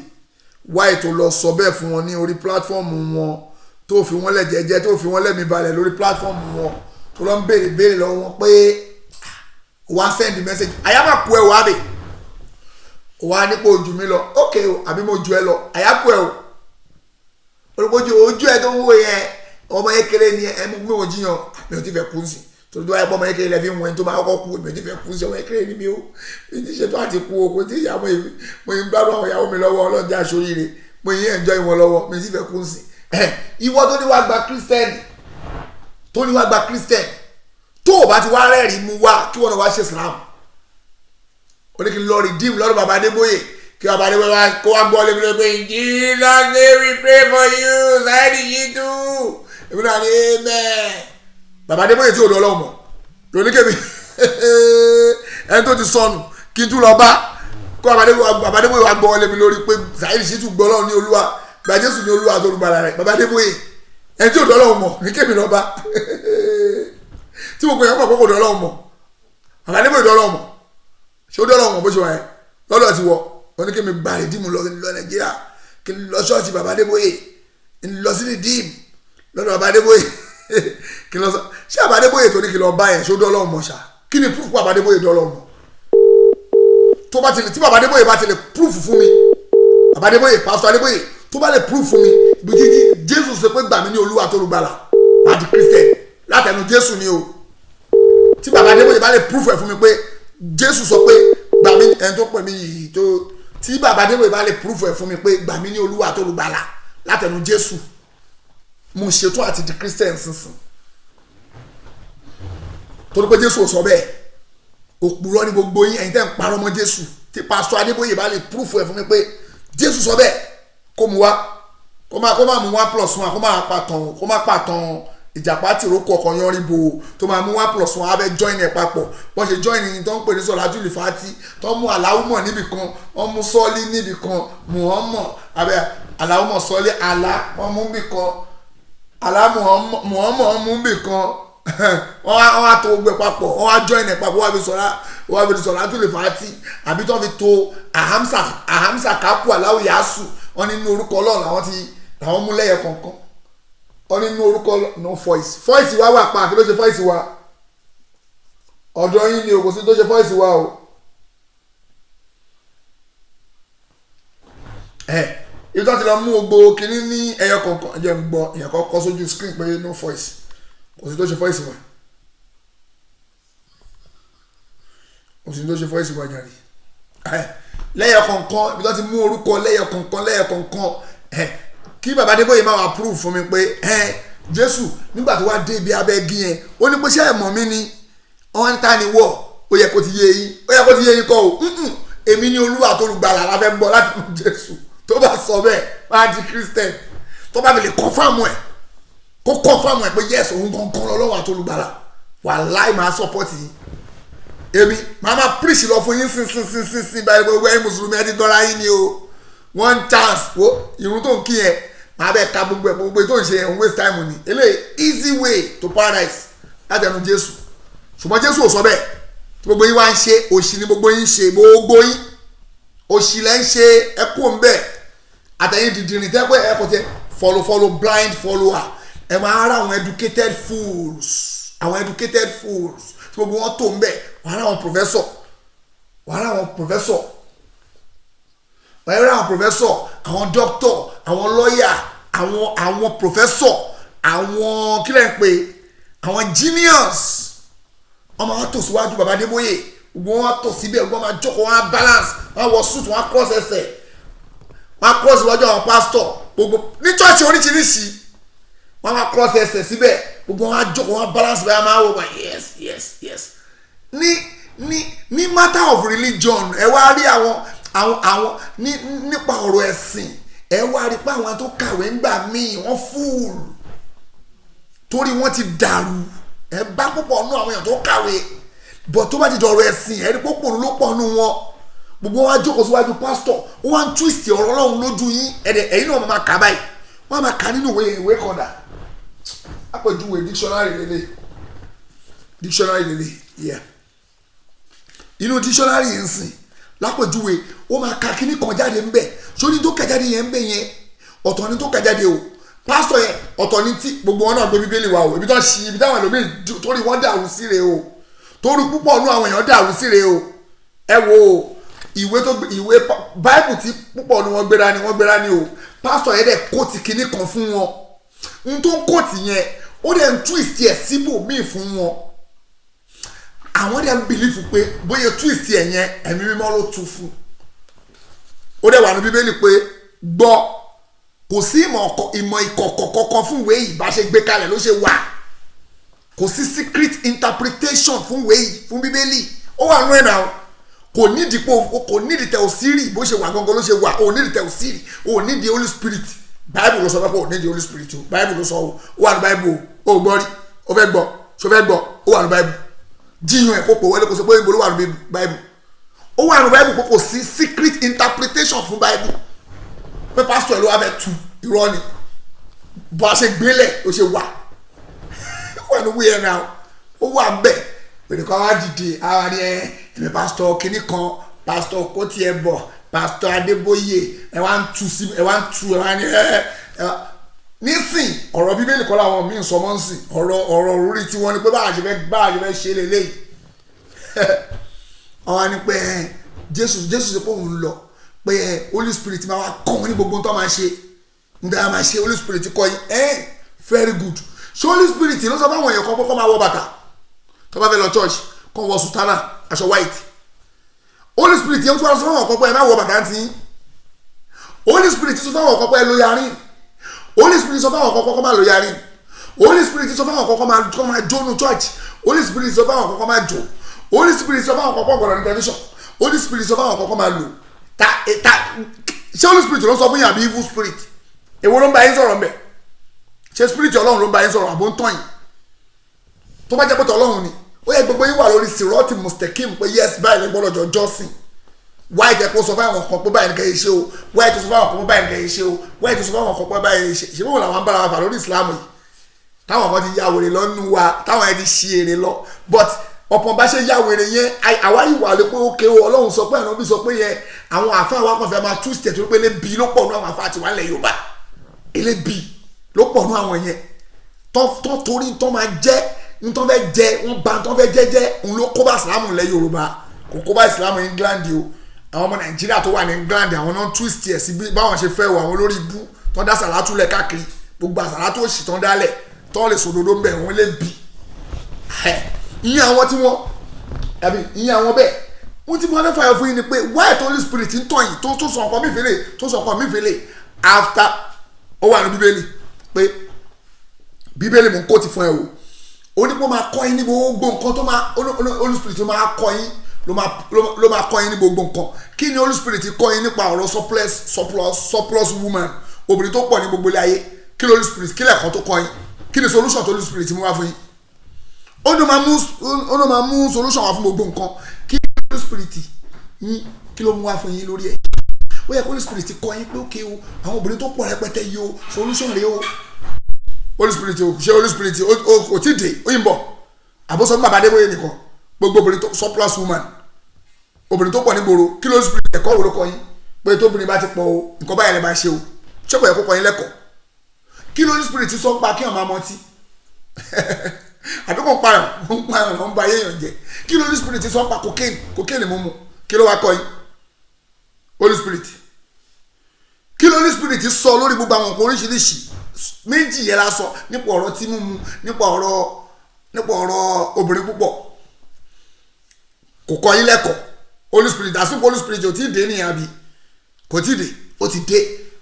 wáyé tó lọ sọ bẹ́ẹ̀ fún wọn ní orí platform wọn tó fi wọ́n lẹ̀ jẹ́jẹ́ tó fi wọ́n lẹ́mí balẹ̀ lórí platform wọn tó lọ ń béèrè lọ́wọ́ wọn pé wọ́n á send message àyàmà kú ẹ̀ wá bè wọ́n á nípa ojú mi lọ ok o àbí mo ju ẹ lọ àyà kú ẹ o olùkójú ojú ẹ tó ń wò yẹn ọmọ yẹn kéré ni ẹ mú wọn jiyàn mi ò ti fẹ́ kú sí torí tó wáyé pọ́ ọmọ yẹn kéré lẹ́fí wọn tó máa kọ́kọ́ kú mi ò ti fẹ́ kú sí ọmọ yẹn kéré ni mi ò mi ti ṣètò àti kú o kò tí ìyá mo yìí ń gbádùn àwọn ìyàwó mi lọ́wọ́ ọlọ́jà aṣoríire mo yìí enjoy wọn lọ́wọ́ mi ti fẹ́ kú sí ìwọ tó ní wá gba Christian tó o bá ti wá rẹ́rìí mú wá kí wọ́n náà wá ṣe Islam oníkì lọ redeem lọ́dọ̀ bàbá Adébóyè kí bàbá Adébóyè wá kó wá gbọ́ lẹ́bi lọ́pẹ́ Jesus name we pray for you Saheed Shittu èmi náà ní amen bàbá Adébóyè tí ò dọ́ lọ́mọ lóníkèmí ẹni tó ti sọnù kí n tún lọ bá kó bàbá Adébóyè wá gbọ́ lẹ́bi lórí pé Saheed Shittu gbọ́ lọ́wọ́ ní Olúwa gba Jésù ní Olúwa tó rúgbàlà rẹ̀ bàbá Adébóyè ẹni tí ò dọ́ lọ́mọ ní kémi lọ bá tí mo gbìyànjú pọ̀ kó dọ́ lọ́mọ bàbá Adébóyè dọ́ lọ́mọ ṣé ó dọ́ lọ́mọ bó ṣe wà yẹn lọ́dọ̀ ti wọ wọn ní kí mi gba ìdíìmù lọ Nàìjíríà kí n lọ ṣọ́ọ̀ṣì bàbá Adébóyè n lọ sí ìdíìmù lọ́dọ̀ bàbá Adébóyè kí n lọ sọ ṣé bàbá Adébóyè tó ní kí n lọ bá yẹn ṣé ó dọ́ lọ́mọ ṣá kí ni proof bàbá Adébóyè dọ́ lọ́mọ tó bá ti lè tí bàbá Adébóyè bá ti lè proof fún mi bàbá Adébóyè Pastor Adébóyè tó bá lè proof fún mi ibi títí Jésù sọ pé gbà mí ní Olúwa tó lùgbàlà láti Christian látẹnu Jésù ni o tí bàbá Adébóyè bá lè proof ẹ̀ fún mi pé Jésù sọ pé gbà mí ẹni tó pè mí yìí tó tí bàbá Adébóyè bá lè proof ẹ̀ fún mi pé gbà mí ní Olúwa tó lùgbàlà látẹnu Jésù mo ṣètò àti di Christian sísìn torí pé Jésù sọ bẹ́ẹ̀ òpùrọ́ ní gbogbo yín ẹ̀yin tẹ́ ń parọ́ mọ́ Jésù tí Pastor Adébóyè bá lè proof ẹ̀ fún mi pé Jésù sọ bẹ́ẹ̀ kó mu wá kó má mú 1+1 kó má pàtàn ìjàpá tìrókò ọkọ̀ yanrí bo tó máa mú 1+1 abẹ́ join ẹ̀ papọ̀ wọ́n ṣe join ní tó ń pè ní sọ̀lájú lìfàtì tó ń mú aláwùmọ̀ níbì kan wọ́n mú sọ́ọ́lì níbì kan muhammad abẹ́ aláwùmọ̀ sọ́ọ́lì alá wọ́n mú níbì kan alá muhammad wọ́n mú níbì kan wọ́n á tó gbẹ papọ̀ wọ́n á join ẹ̀ papọ̀ wọ́n á fi sọ̀lájú lìfàtì àbí tó fi to ahamsa kápù aláwù yasù wọ́n ní inú orúkọ Ọlọ́run làwọn mú lẹ́yẹ kọ̀ọ̀kan wọ́n nínú orúkọ no voice wa wà pa kí ló ṣe voice wa ọ̀dọ̀ yín ni òkú sí tó ṣe voice wa o ibi tó ti lọ mú gbogbo kínní ní ẹyọ kọ̀ọ̀kan ẹ̀jẹ̀ ń gbọ́ ìyẹn kọ́ sójú screen pé no voice kò sí tó ṣe voice wa kò sí tó ṣe voice wa jàre lẹ́yọ kọ̀ọ̀kan ibi tó ti mú orúkọ lẹ́yọ kọ̀ọ̀kan kí bàbá Adébóyè máa wà proof fún mi pé Jésù nígbà tó wá dé ibi abẹ́gi yẹn ó ní pé ṣé ẹ̀ mọ̀ mí ni ọ̀hún ta ni wọ̀ ó yẹ kó ti yé yín kọ́ o èmi ní Olúwa tó lùgbàlà la fẹ́ gbọ́ láti mú Jésù tó bá sọ bẹ́ẹ̀ máa di Christian tó bá fi lè confirm ẹ̀ kó confirm ẹ̀ pé yes òun gangan lọ́wọ́ tó lùgbàlà wàláì máa support yín èmi máa preach lọ fún yín sínsínsínsín báyìí gbogbo ẹ̀yin mùsùlùmí ẹ ti gbọ́ra yín ni o one chance wo irun tó ń kí yẹn máa bẹ ka gbogbo tó ń ṣe yẹn waste time ni eléyìí easy way to paradise láti ẹnu Jésù ṣùgbọ́n Jésù ò sọ bẹ́ẹ̀ tí gbogbo yín wá ń ṣe òṣì ni gbogbo yín ń ṣe gbogbo yín òṣì lẹ́ ń ṣe ẹkú ń bẹ̀ àtẹ̀yìn dìdìrín tẹ́ pé ẹ kò tẹ follow blind follower ẹ máa rà àwọn educated fools tí gbogbo wọn tó ń bẹ̀ wàá rà àwọn professor wàá rà àwọn professor àwọn doctor àwọn lawyer àwọn professor àwọn kílẹ̀ ń pè àwọn genius wọ́n máa tò síwájú bàbá Adébóyè gbogbo wọn tò síbẹ̀ gbogbo wọn máa jókòó wọn á balance wọn wọ suit wọn á cross ẹsẹ̀ wọn á cross iwájú àwọn pastor gbogbo ní church oríṣiríṣi wọn á cross ẹsẹ̀ síbẹ̀ gbogbo wọn á jókòó wọn á balance bẹ́ẹ̀ máa wọ bá yes ní matter of religion ẹ wá rí àwọn nípa ọ̀rọ̀ ẹ̀sìn ẹ wá rí pé àwọn tó kàwé ńgbà míì wọ́n fúùlù torí wọ́n ti dàrú ẹ bá púpọ̀ nú àwọn èèyàn tó kàwé bọ̀ tó bá ti dọ̀rọ̀ ẹ̀sìn ẹ rí púpọ̀ ló pọ̀ nú wọn gbogbo wa jókòó síwájú pásítọ̀ ó wá ń twist ọ̀rọ̀ Ọlọ́run lójú yín ẹ̀yin náà máa kà báyìí wọ́n máa kà nínú ìwé kọ̀dà àpèjúwe dictionary lélẹ̀ yeah inú dictionary yẹn ń sìn lápèjúwe ó máa ka kíní kan jáde ń bẹ̀ sórí tó kà jáde yẹn ń bẹ̀ yẹn ọ̀tọ̀ ni tó kà jáde o pásítọ̀ yẹn ọ̀tọ̀ ni tí gbogbo wọn náà gbé bíbélì wa o ibi tó ń ṣí ibi táwọn ẹlòmíì torí wọ́n dàrú sí rèé o torí púpọ̀ nú àwọn èèyàn dàrú sí rèé o ẹ wo ìwé báìbù tí púpọ̀ nú wọ́n gbéra ni o pásítọ̀ yẹn dẹ̀ kóòtì kíní kan fún wọn n tó ń kóòtì yẹn ó dẹ̀ ń twist ẹ̀ síbò míì fún wọn àwọn dẹ̀ ń bìlífù pé bóyá twist ẹ̀ yẹn ẹ̀mí mímọ́ ló tú fún ó dẹ̀ wà ní bíbélì pé gbọ́ kò sí ìmọ̀ ìkọ̀kọ̀ kankan fún ìwé yìí bá ṣe gbé kalẹ̀ ló ṣe wà kò sí secret interpretation fún ìwé yìí fún bíbélì ó wà nú ẹ̀ náà kò nídìí tẹ òsírì bó ṣe wà gangan ló ṣe wà ò nídìí tẹ òsírì ò nídìí Holy Spirit Bible ló sọ pé ò nídìí Holy Spirit o Bible ló sọ ó wà ní Bible o ò gbọ́ rí o fẹ́ gbọ́ ṣo fẹ́ gbọ́ ó wà ní Bible jíyan ẹ̀ kókò wọlé kó sọ pé ibo ló wà ní Bible ó wà ní Bible kókò sí secret interpretation fún Bible pé pásítọ̀ ẹ̀ ló wá fẹ́ tu irọ́ ni bó a ṣe gbélẹ̀ ó ṣe wà wà ní wíyẹn náà ó wà bẹ́ẹ̀ pẹ̀lú kan wá dìde àwọn ni ẹ̀mí pásítọ̀ kínní kan pásítọ̀ kóòtì ẹ̀ bọ̀ pásítọ̀ Adébóyè ẹ̀ wá ń tu nísìn ọ̀rọ̀ bíbélì kọ́ làwọn míì sọ mọ́ ń sìn ọ̀rọ̀ orí tí wọ́n ní pé báà ṣe fẹ́ ṣe lélẹ́yìí ọ̀hún ni pé Jésù ṣe pé òun lọ pé Holy Spirit máa wá kọ́ wọn ní gbogbo tó máa ṣe nígbà máa ṣe Holy Spirit kọ́ yín very good so Holy Spirit ló sọ fáwọn èèyàn kan kọ́ máa wọ bàtà tó bá fẹ́ lọ church kọ́ wọ sùtánà aṣọ white Holy Spirit yẹn tó wá sọ fáwọn kan pé ẹ má wọ bàtà tí Holy Spirit sọ fáwọn kan pé ẹ lo yarin Holy Spirit sọ fáwọn kan kọ́ máa lo yarin Holy Spirit sọ fáwọn kan kọ́ máa jónu church Holy Spirit sọ fáwọn kan kọ́ máa jó Holy Spirit sọ fáwọn kan kọ́ gbọ́dọ̀ ní television Holy Spirit sọ fáwọn kan kọ́ máa lò ṣé Holy Spirit ló sọ fún yín àbí evil spirit èwo ló ń bá yín sọ̀rọ̀ mbẹ̀ ṣé spirit Ọlọ́run ló ń bá yín sọ̀rọ̀ àbó ń tàn yín tó bá jẹ́ pé Ọlọ́run ni ó yẹ gbogbo yín wà lórí sirọ́ọ̀tì mustakim pé yes báyìí ní gbọ́dọ̀ jọ jọ́sìn wáyé jẹ́ kó sọ fáwọn kan pé báyìí ní kẹ́yìn ṣe o wáyé tó sọ fáwọn kan pé báyìí ní kẹ́yìn ṣe o wáyé tó sọ fáwọn kan pé báyìí ní ṣe ṣe bóun làwọn bára wa fà lórí Islam yìí táwọn kan ti ya wèrè lọ́nu wa táwọn yẹn ti ṣe èrè lọ but ọ̀pọ̀ bá ṣe ya wèrè yẹn àwa yìí wà lé pé ó kéwò Ọlọ́run sọ pé àná bí sọ pé yẹn àwọn àfáà wa kàn fẹ́ máa tú ìtẹ̀ tó pé elébi ló pọ̀ nú àwọn àfáà tiwa ńlẹ̀ Yorùbá elébi ló pọ̀ nú àwọn yẹn tó torí tó máa jẹ́ tó fẹ́ jẹ wọ́n ba tó fẹ́ jẹ́jẹ́ òun ló kó bá ìsìlámù ńlẹ̀ Yorùbá kò kó bá ìsìlámù England o àwọn ọmọ Nàìjíríà tó wà ní England àwọn náà twist ẹ̀ sí báwọn ṣe fẹ́ wọ àwọn olórí ibú tó dá sàlátù lẹ̀ káàkiri gbogbo àsàlátù òṣì tó ń dálẹ̀ tó lè sòdodo ń bẹ̀ wọ́n lè bì ìyẹn àwọn tí wọ́n àbí ìyẹn àwọn bẹ́ẹ̀ wọ́n ti mọ fẹ́ fàyọ̀ fún yín ni pé why the Holy Spirit ń tọ̀ yìí tó sọ nǹkan mí fèlè tó sọ nǹkan mí fèlè after ó wà ní Bíbélì pé Bíbélì mò ń kó ti fún ẹ o ó ní kó máa kọ́ yín ní gbogbo nǹkan tó máa Holy Spirit máa kọ́ yín ló máa kọ́ yín ní gbogbo nǹkan kí ni Holy Spirit kọ́ yín nípa ọ̀rọ̀ surplus woman obìnrin tó pọ̀ ní gbogbo ilé ayé kí ni Holy Spirit kí lẹ́ẹ̀kan tó kọ́ yín kí ni solution tó Holy Spirit mú wá fún yín ó ní máa mú solution wá fún gbogbo nǹkan kí Holy Spirit yín kí ló mú wá fún yín lórí ẹ̀ ó yẹ kí Holy Spirit kọ́ yín pé ókè o àwọn obìnrin tó pọ̀ rẹpẹtẹ yìí o solution rèé o Holy Spirit o ṣe Holy Spirit o ti dé ó yìn bọ̀ àbóso ní bàbá Adébóyè nìkan gbogbo obìnrin tó surplus woman obìnrin tó pọ̀ ní gbòòrò kí Holy Spirit ẹ̀kọ́ wo ló kọ́ yín pé tóbìnrin bá ti pọ̀ o nǹkan báyìí lè máa ṣe o ṣé kò yẹ kó kọ́ yín lẹ́kọ̀ọ́ kí Holy Spirit sọ pa kí ọmọ amọtí àbí kò ń pààyàn ló ń ba yéèyàn jẹ kí Holy Spirit sọ pa cocaine mímu kí ló wá kọ́ yín Holy Spirit kí Holy Spirit sọ lórí gbogbo àwọn nǹkan oríṣiríṣi méjì yẹn la sọ nípa ọ̀rọ̀ tí mímu nípa ọ̀rọ̀ obìnrin púpọ̀ kò kọ́ yín lẹ́kọ̀ọ́ Holy Spirit àsìkò Holy Spirit ò tí ì dé nìyẹn àbí kò tí ì dé ó ti dé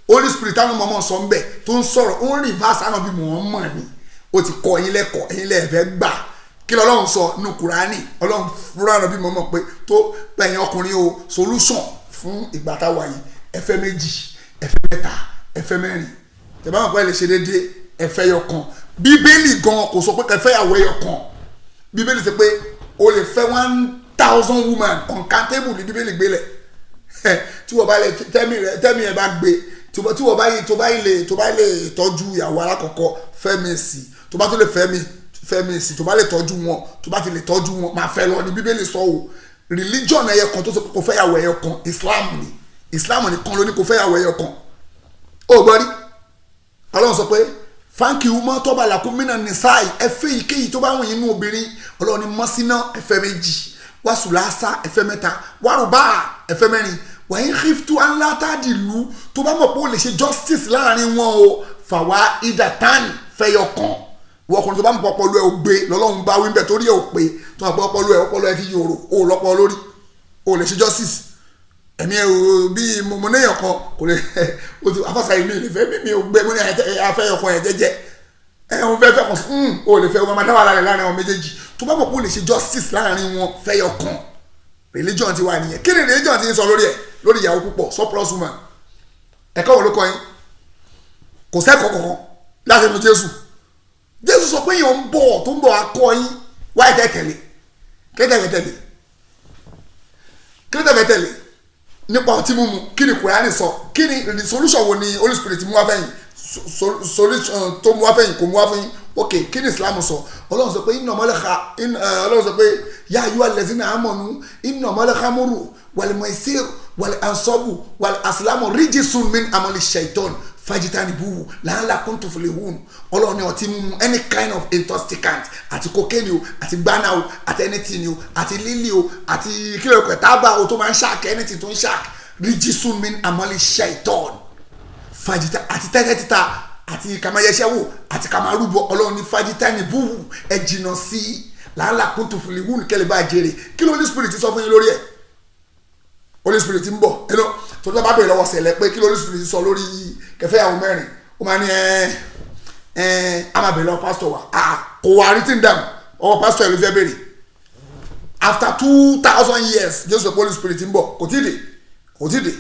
Holy Spirit táwọn ọmọ sọ ń bẹ̀ tó ń sọ̀rọ̀ ó ń reverse àná bí wọ́n mọ̀ ni ó ti kọ́ yín lẹ́kọ̀ọ́ ẹ̀yin lẹ́ẹ̀fẹ́ gbà kí lọ́lọ́run sọ nínú Kùránì Ọlọ́run fúnra àná bí mo mọ̀ pé tó pẹ̀yìn ọkùnrin o solution fún ìgbà táwa yìí ẹ̀fẹ́ méjì ẹ̀fẹ́ mẹ́ta ẹ̀fẹ́ mẹ́rin tẹ̀bá wọn pẹ́ lè ṣe déédéé ẹ̀fẹ́ yọkan Bíbélì gan kò sọ pé kẹfẹ́ yàwó yọkan Bíbélì sọ pé o lè fẹ́ 1000 woman uncountable ní Bíbélì gbélẹ̀ tí wọ́n bá lè tẹ́mi ẹ̀ bá gbé tí wọ́n bá lè tọ́jú ìyàwó alákọ̀ọ́kọ́ fẹ́mi sí tó bá tó lè fẹ́mi sí tó bá lè tọ́jú wọn tó bá ti lè tọ́jú wọn máa fẹ́ lọ ní bíbélì sọ o religion ẹyẹ kan tó sọ pé kò fẹ́ yàwó ẹyẹ kan Islam nìkan ló ní kò fẹ́ yàwó ẹyẹ kan ó gbọ́ rí Ọlọ́run sọ pé fáńkì umọ́ tó bá làkú mínà nìsáì ẹfẹ́ ìkéyìí tó bá wọ̀nyí inú obìnrin Ọlọ́run ní mọ́síná ẹfẹ́ méjì wàsùlásá ẹfẹ́ mẹ́ta wàrúbá ẹfẹ́ mẹ́rin wàyí hiftu alátàdìlú tó bá mọ̀ pé ó lè ṣe justice láàrin wọn o fàwa ìdàtàn fẹ́yọkan wọ́n ọkùnrin tó bá mọ̀ ọpọlọ ẹ̀ ò gbé lọ́lọ́run bá wí ń bẹ̀ torí ẹ̀ ò pé tó mọ̀ pé ọpọlọ ẹ̀ ti yòrò ó lọ́pọ̀ lórí ó lè ṣe justice ẹ̀mí ẹ̀ ò bí mo níyàn kan kò lè o ti afọ́sà ìlú ìlú fẹ́ mi ò gbé mo ní afẹ́yọkan ẹ̀ jẹ́jẹ́ ẹ̀ ń fẹ́ kan ó lè fẹ́ wọn máa dáwà láàrin àwọn méjèèjì tó bá mọ̀ pé ó lè ṣe justice láàrin wọn fẹ́yọkan religion ti wà nìyẹn kí ni religion ti ń sọ lórí ìyàwó púpọ̀ surplus woman ẹ̀kọ́ wo ló kọ́ yín kò sẹ́kọ̀ọ́ kankan láti ẹnu Jésù sọ pé èèyàn ń bọ̀ tó ń bọ̀ akọ yín wáyé tẹ̀tẹ̀lé nípa ọtí mímu kí ni Kùránì sọ kí ni solution wo ni Holy Spirit mú wá fẹ́yìn solution tó mú wá fẹ́yìn kò mú wá fẹ́yìn ok kí ni Islam sọ Ọlọ́run sọ pé Ọlọ́run sọ pé yá ayú alẹ́sìn náà amọ̀nù iná mọ́lẹ́kàmúrù wàlìmọ̀ẹ́sẹ̀ wàlìansọ́bù wàlìasìlámù ríjìsùn min amọ̀lì ṣaitan fajitanibu làálà kóńtòfìlẹ̀hùn Ọlọ́run ní ọtí mímu any kind of intoxicant àti cocaine o àti gbana o àti anything o àti lílì o àti kílò ẹ̀kọ́ tábà o tó máa ń ṣáàkì anything tó ń ṣáàkì ríjìsùn min amọ̀lì ṣaitan fajita àti tẹ́tẹ́ títa àti kàmáyẹsẹ́wò àti kàmárúbọ Ọlọ́run ní fajitanibu ẹ jìnnà sí làálà kóńtòfìlẹ̀hùn kẹ́lẹ́ bá jèrè kí ló Holy Spirit sọ fún yín lórí ẹ̀ Holy Spirit ń bọ̀ ẹnu tó tó bá bẹ̀rẹ̀ lọ́wọ́ sẹ̀lẹ̀ pé kí Holy Spirit sọ lórí kẹfẹ́ àwọn mẹ́rin ó máa ní a máa bẹ̀rẹ̀ lọ pásítọ̀ wa kò wá written down ọwọ́ pásítọ̀ ẹ̀ ló fẹ́ bẹ̀rẹ̀ after 2000 years Jésù Holy Spirit ń bọ̀ kò tí ì dé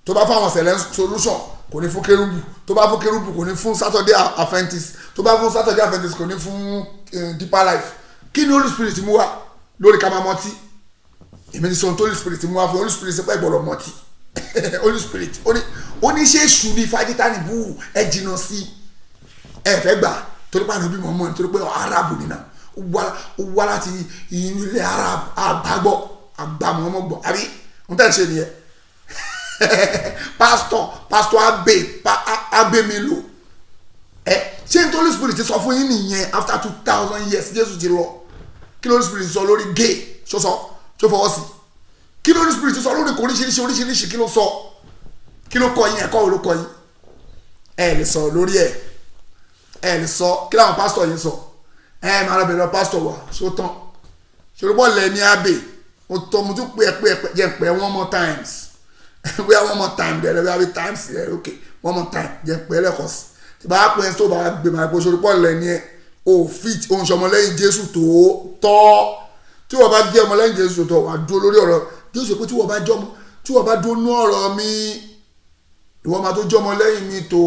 tó bá fún àwọn sẹ̀lẹ̀ solution kò ní fún kérúbù tó bá fún kérúbù kò ní fún Saturday Adventist tó bá fún Saturday Adventist kò ní fún Deeper Life kí ni Holy Spirit mú wá lórí ká máa mọtí èmi ní sọ tó Holy Spirit mú wá fún Holy Spirit ṣe pẹ́ gbọ́dọ̀ mọtí Holy Spirit ó ní ṣe èṣù ní fagitani bú ẹ jìnnà sí ẹ fẹ́ gbà torí pé ànábì mọ̀ọ́mọ́ nítorí pé Arabu nínà ó wá láti ilé Arabu àgbàmọ́ ọmọ gbọ́ àbí wọ́n tẹ̀ ṣe nìyẹn pastor abe mi lò ṣé n tó Holy Spirit ti sọ fún yín nìyẹn after 2000 years Jésù ti lọ kí ló Holy Spirit sọ lórí gay ṣó fọwọ́ sí kí ló Holy Spirit sọ lórí oríṣiríṣi kí ló sọ kí ló kọ yín ẹ̀kọ́ wo ló kọ yín ẹ lè sọ lórí ẹ lè sọ kí làwọn pásítọ̀ yín sọ máa lọ bẹ̀rẹ̀ pásítọ̀ wa ṣó tán ṣòro lẹ́ni abẹ mo tún pé one more times we are one more time there we have times there okay one more time jẹ́ pé lẹ́kọ̀ọ́ sí tí bá pẹ́ tó bá gbé máa pé ṣòro lẹ́ni ẹ o fit ohun ṣọmọlẹ́yìn Jésù tó tọ́ tí wọ́n bá jẹ́ ọmọlẹ́yìn Jésù tó wà dúró lórí ọ̀rọ̀ Jésù pé tí wọ́n bá dúró nú ọ̀rọ̀ mi ìwọ́n máa tó jẹ́ ọmọlẹ́yìn mi tó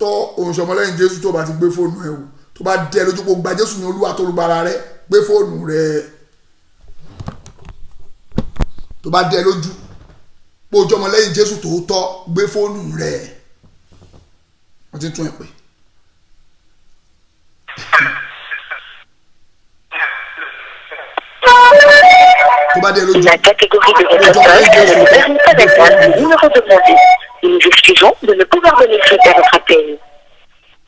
tọ́ ohun ṣọmọlẹ́yìn Jésù tó bá ti gbé fóònù ẹ̀ wò tó bá dẹ lójú pé gba Jésù ní Olúwa tó lùgbàlà rẹ gbé fóònù rẹ tó bá dẹ lójú pé ojú ọmọlẹ́yìn Jésù tó tọ́ gbé fóònù rẹ wọ́n ti ń tún ẹ̀ pé. La catégorie de votre appel ne répond pas à le numéro demandé. Nous nous excusons de ne pouvoir donner suite à votre appel.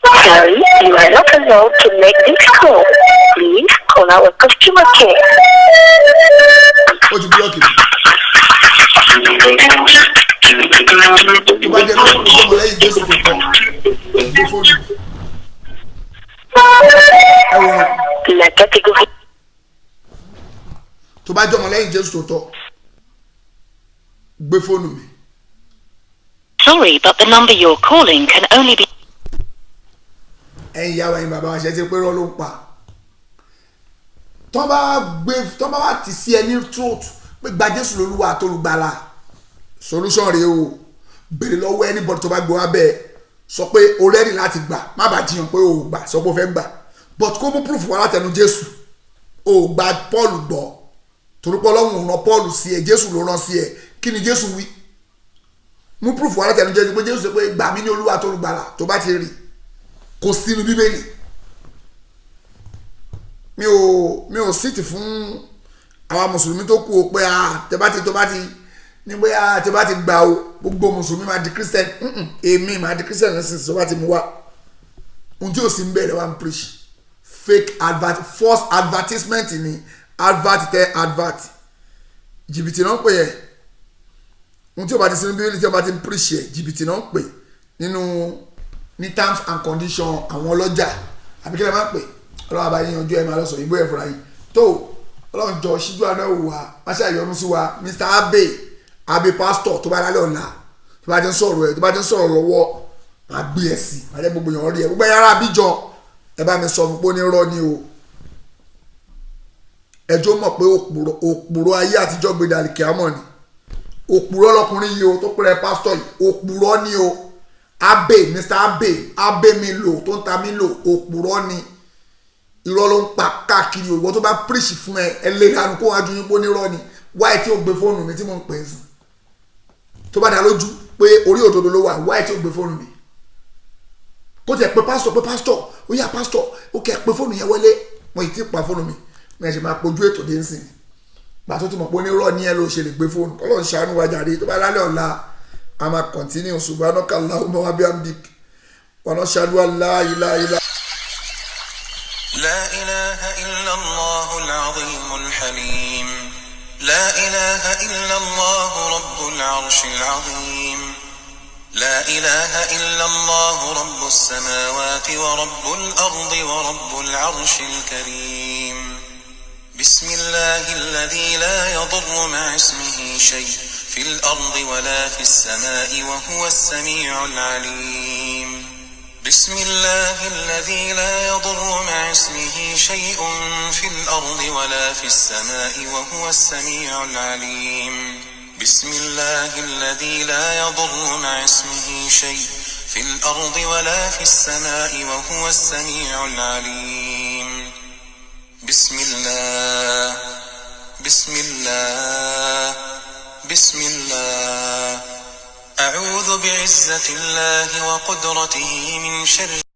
Sorry, you are not allowed to make this call. Please call our customer care. La catégorie. tó bá jọmọ lẹ́yìn Jésù tó tọ́ gbé fóònù mi. Sorry, but the number you're calling can only be. ẹ̀yin ìyá wa ẹ̀yin bàbá wa ṣe ti pé rọ́ ló ń pa tọ́ bá wà tì sí ẹ ní throat pé gba Jésù lólúwa àtolùgbàlà solution rèé o béèrè lọ́wọ́ anybody tó bá gbọ́ abẹ́ sọ pé o ready láti gbà má bàa jiyàn pé o gbà sọ pé o fẹ́ gbà but kó mú proof wá látẹnu Jésù o gba Paul gbọ́ torí pé Ọlọ́run rán Paul sí ẹ Jésù ló rán sí ẹ kí ni Jésù wí mú proof wà láti ẹnu jẹ́ pé Jésù sọ pé gbà mí ní Olúwa tó olùgbàlà tó bá ti rí kò sínú Bíbélì. mi ò síìtì fún àwọn mùsùlùmí tó kú o pé tó bá ti ní bóyá tó bá ti gbà o gbogbo mùsùlùmí máa di Christian èmi máa di Christian nísinsìnyí tó bá ti mú wá ohun tí ò sí ń bẹ̀rẹ̀ wá ń preach fake advert false advertisement ni advert tẹ advert jìbìtì náà ń pè yẹ ohun tí o bá ti sinú Bíbélì tí o bá ti ń preach yẹ jìbìtì náà ń pè nínú ní terms and conditions àwọn ọlọ́jà àbí kí lè má pè ọlọ́run àbáyé yanjú ẹ̀ máa lọ sọ ìbò ẹ̀ fúnra yìí tó ọlọ́run jọ ṣíjú àná òwò wa má ṣe àyọ̀nù sí wa Mr. Abe pastor tó bá lálẹ́ ọ̀la tó bá ti ń sọ̀rọ̀ ẹ̀ tó bá ti ń sọ̀rọ̀ lọ́wọ́ máa gbé ẹ̀ sí máa jẹ́ gbogbo èèyàn rí ẹ̀ gbogbo ẹ̀yà ara àbíjọ ẹ bá mi sọ fún pé ó ní rọ́ ni o ẹjọ́ mọ̀ pé òpùrọ̀ ayé àtijọ́ gbé dàlí kíámọ̀ ni òpùrọ̀ lọkùnrin yìí o tó pẹ́rẹ́ pásítọ̀ yìí òpùrọ̀ ni o Mr. Abe mi lò tó ń ta mi lò òpùrọ̀ ni irọ́ ló ń pa káàkiri ìwọ tó bá píríṣì fún ẹ lé dànù kó wájú yín pé ó ní rọ́ ni wáyé tí ó gbé fóònù mi tí mò ń pè é sí tó bá dá lójú pé orí òdodo ló wà wáyé tí ó gbé fóònù mi kó tiẹ̀ pé pásítọ̀ ó yá pásítọ̀ ó kẹ́ pé fóònù yẹn wọlé mo ì tí pa fóònù mi mo ẹ̀ ṣe máa pojú ètò dé nsìn gbà tó ti mọ̀ pé onírọ̀ ní ẹ ló ṣe lè gbé fóònù kọ́ ló ń ṣàánú wa jáde tó bá lálẹ́ ọ̀la a máa kọ̀ntínú subhanaka Allahumma wa bihamdik wa nashhadu an la ilaha illa. لا إله إلا الله العظيم الحليم لا إله إلا الله رب العرش العظيم لا إله إلا الله رب السماوات ورب الأرض ورب العرش الكريم بسم الله الذي لا يضر مع اسمه شيء في الأرض ولا في السماء وهو السميع العليم بسم الله الذي لا يضر مع اسمه شيء في الأرض ولا في السماء وهو السميع العليم بسم الله الذي لا يضر مع اسمه شيء في الأرض ولا في السماء وهو السميع العليم بسم الله بسم الله بسم الله أعوذ بعزة الله وقدرته من شر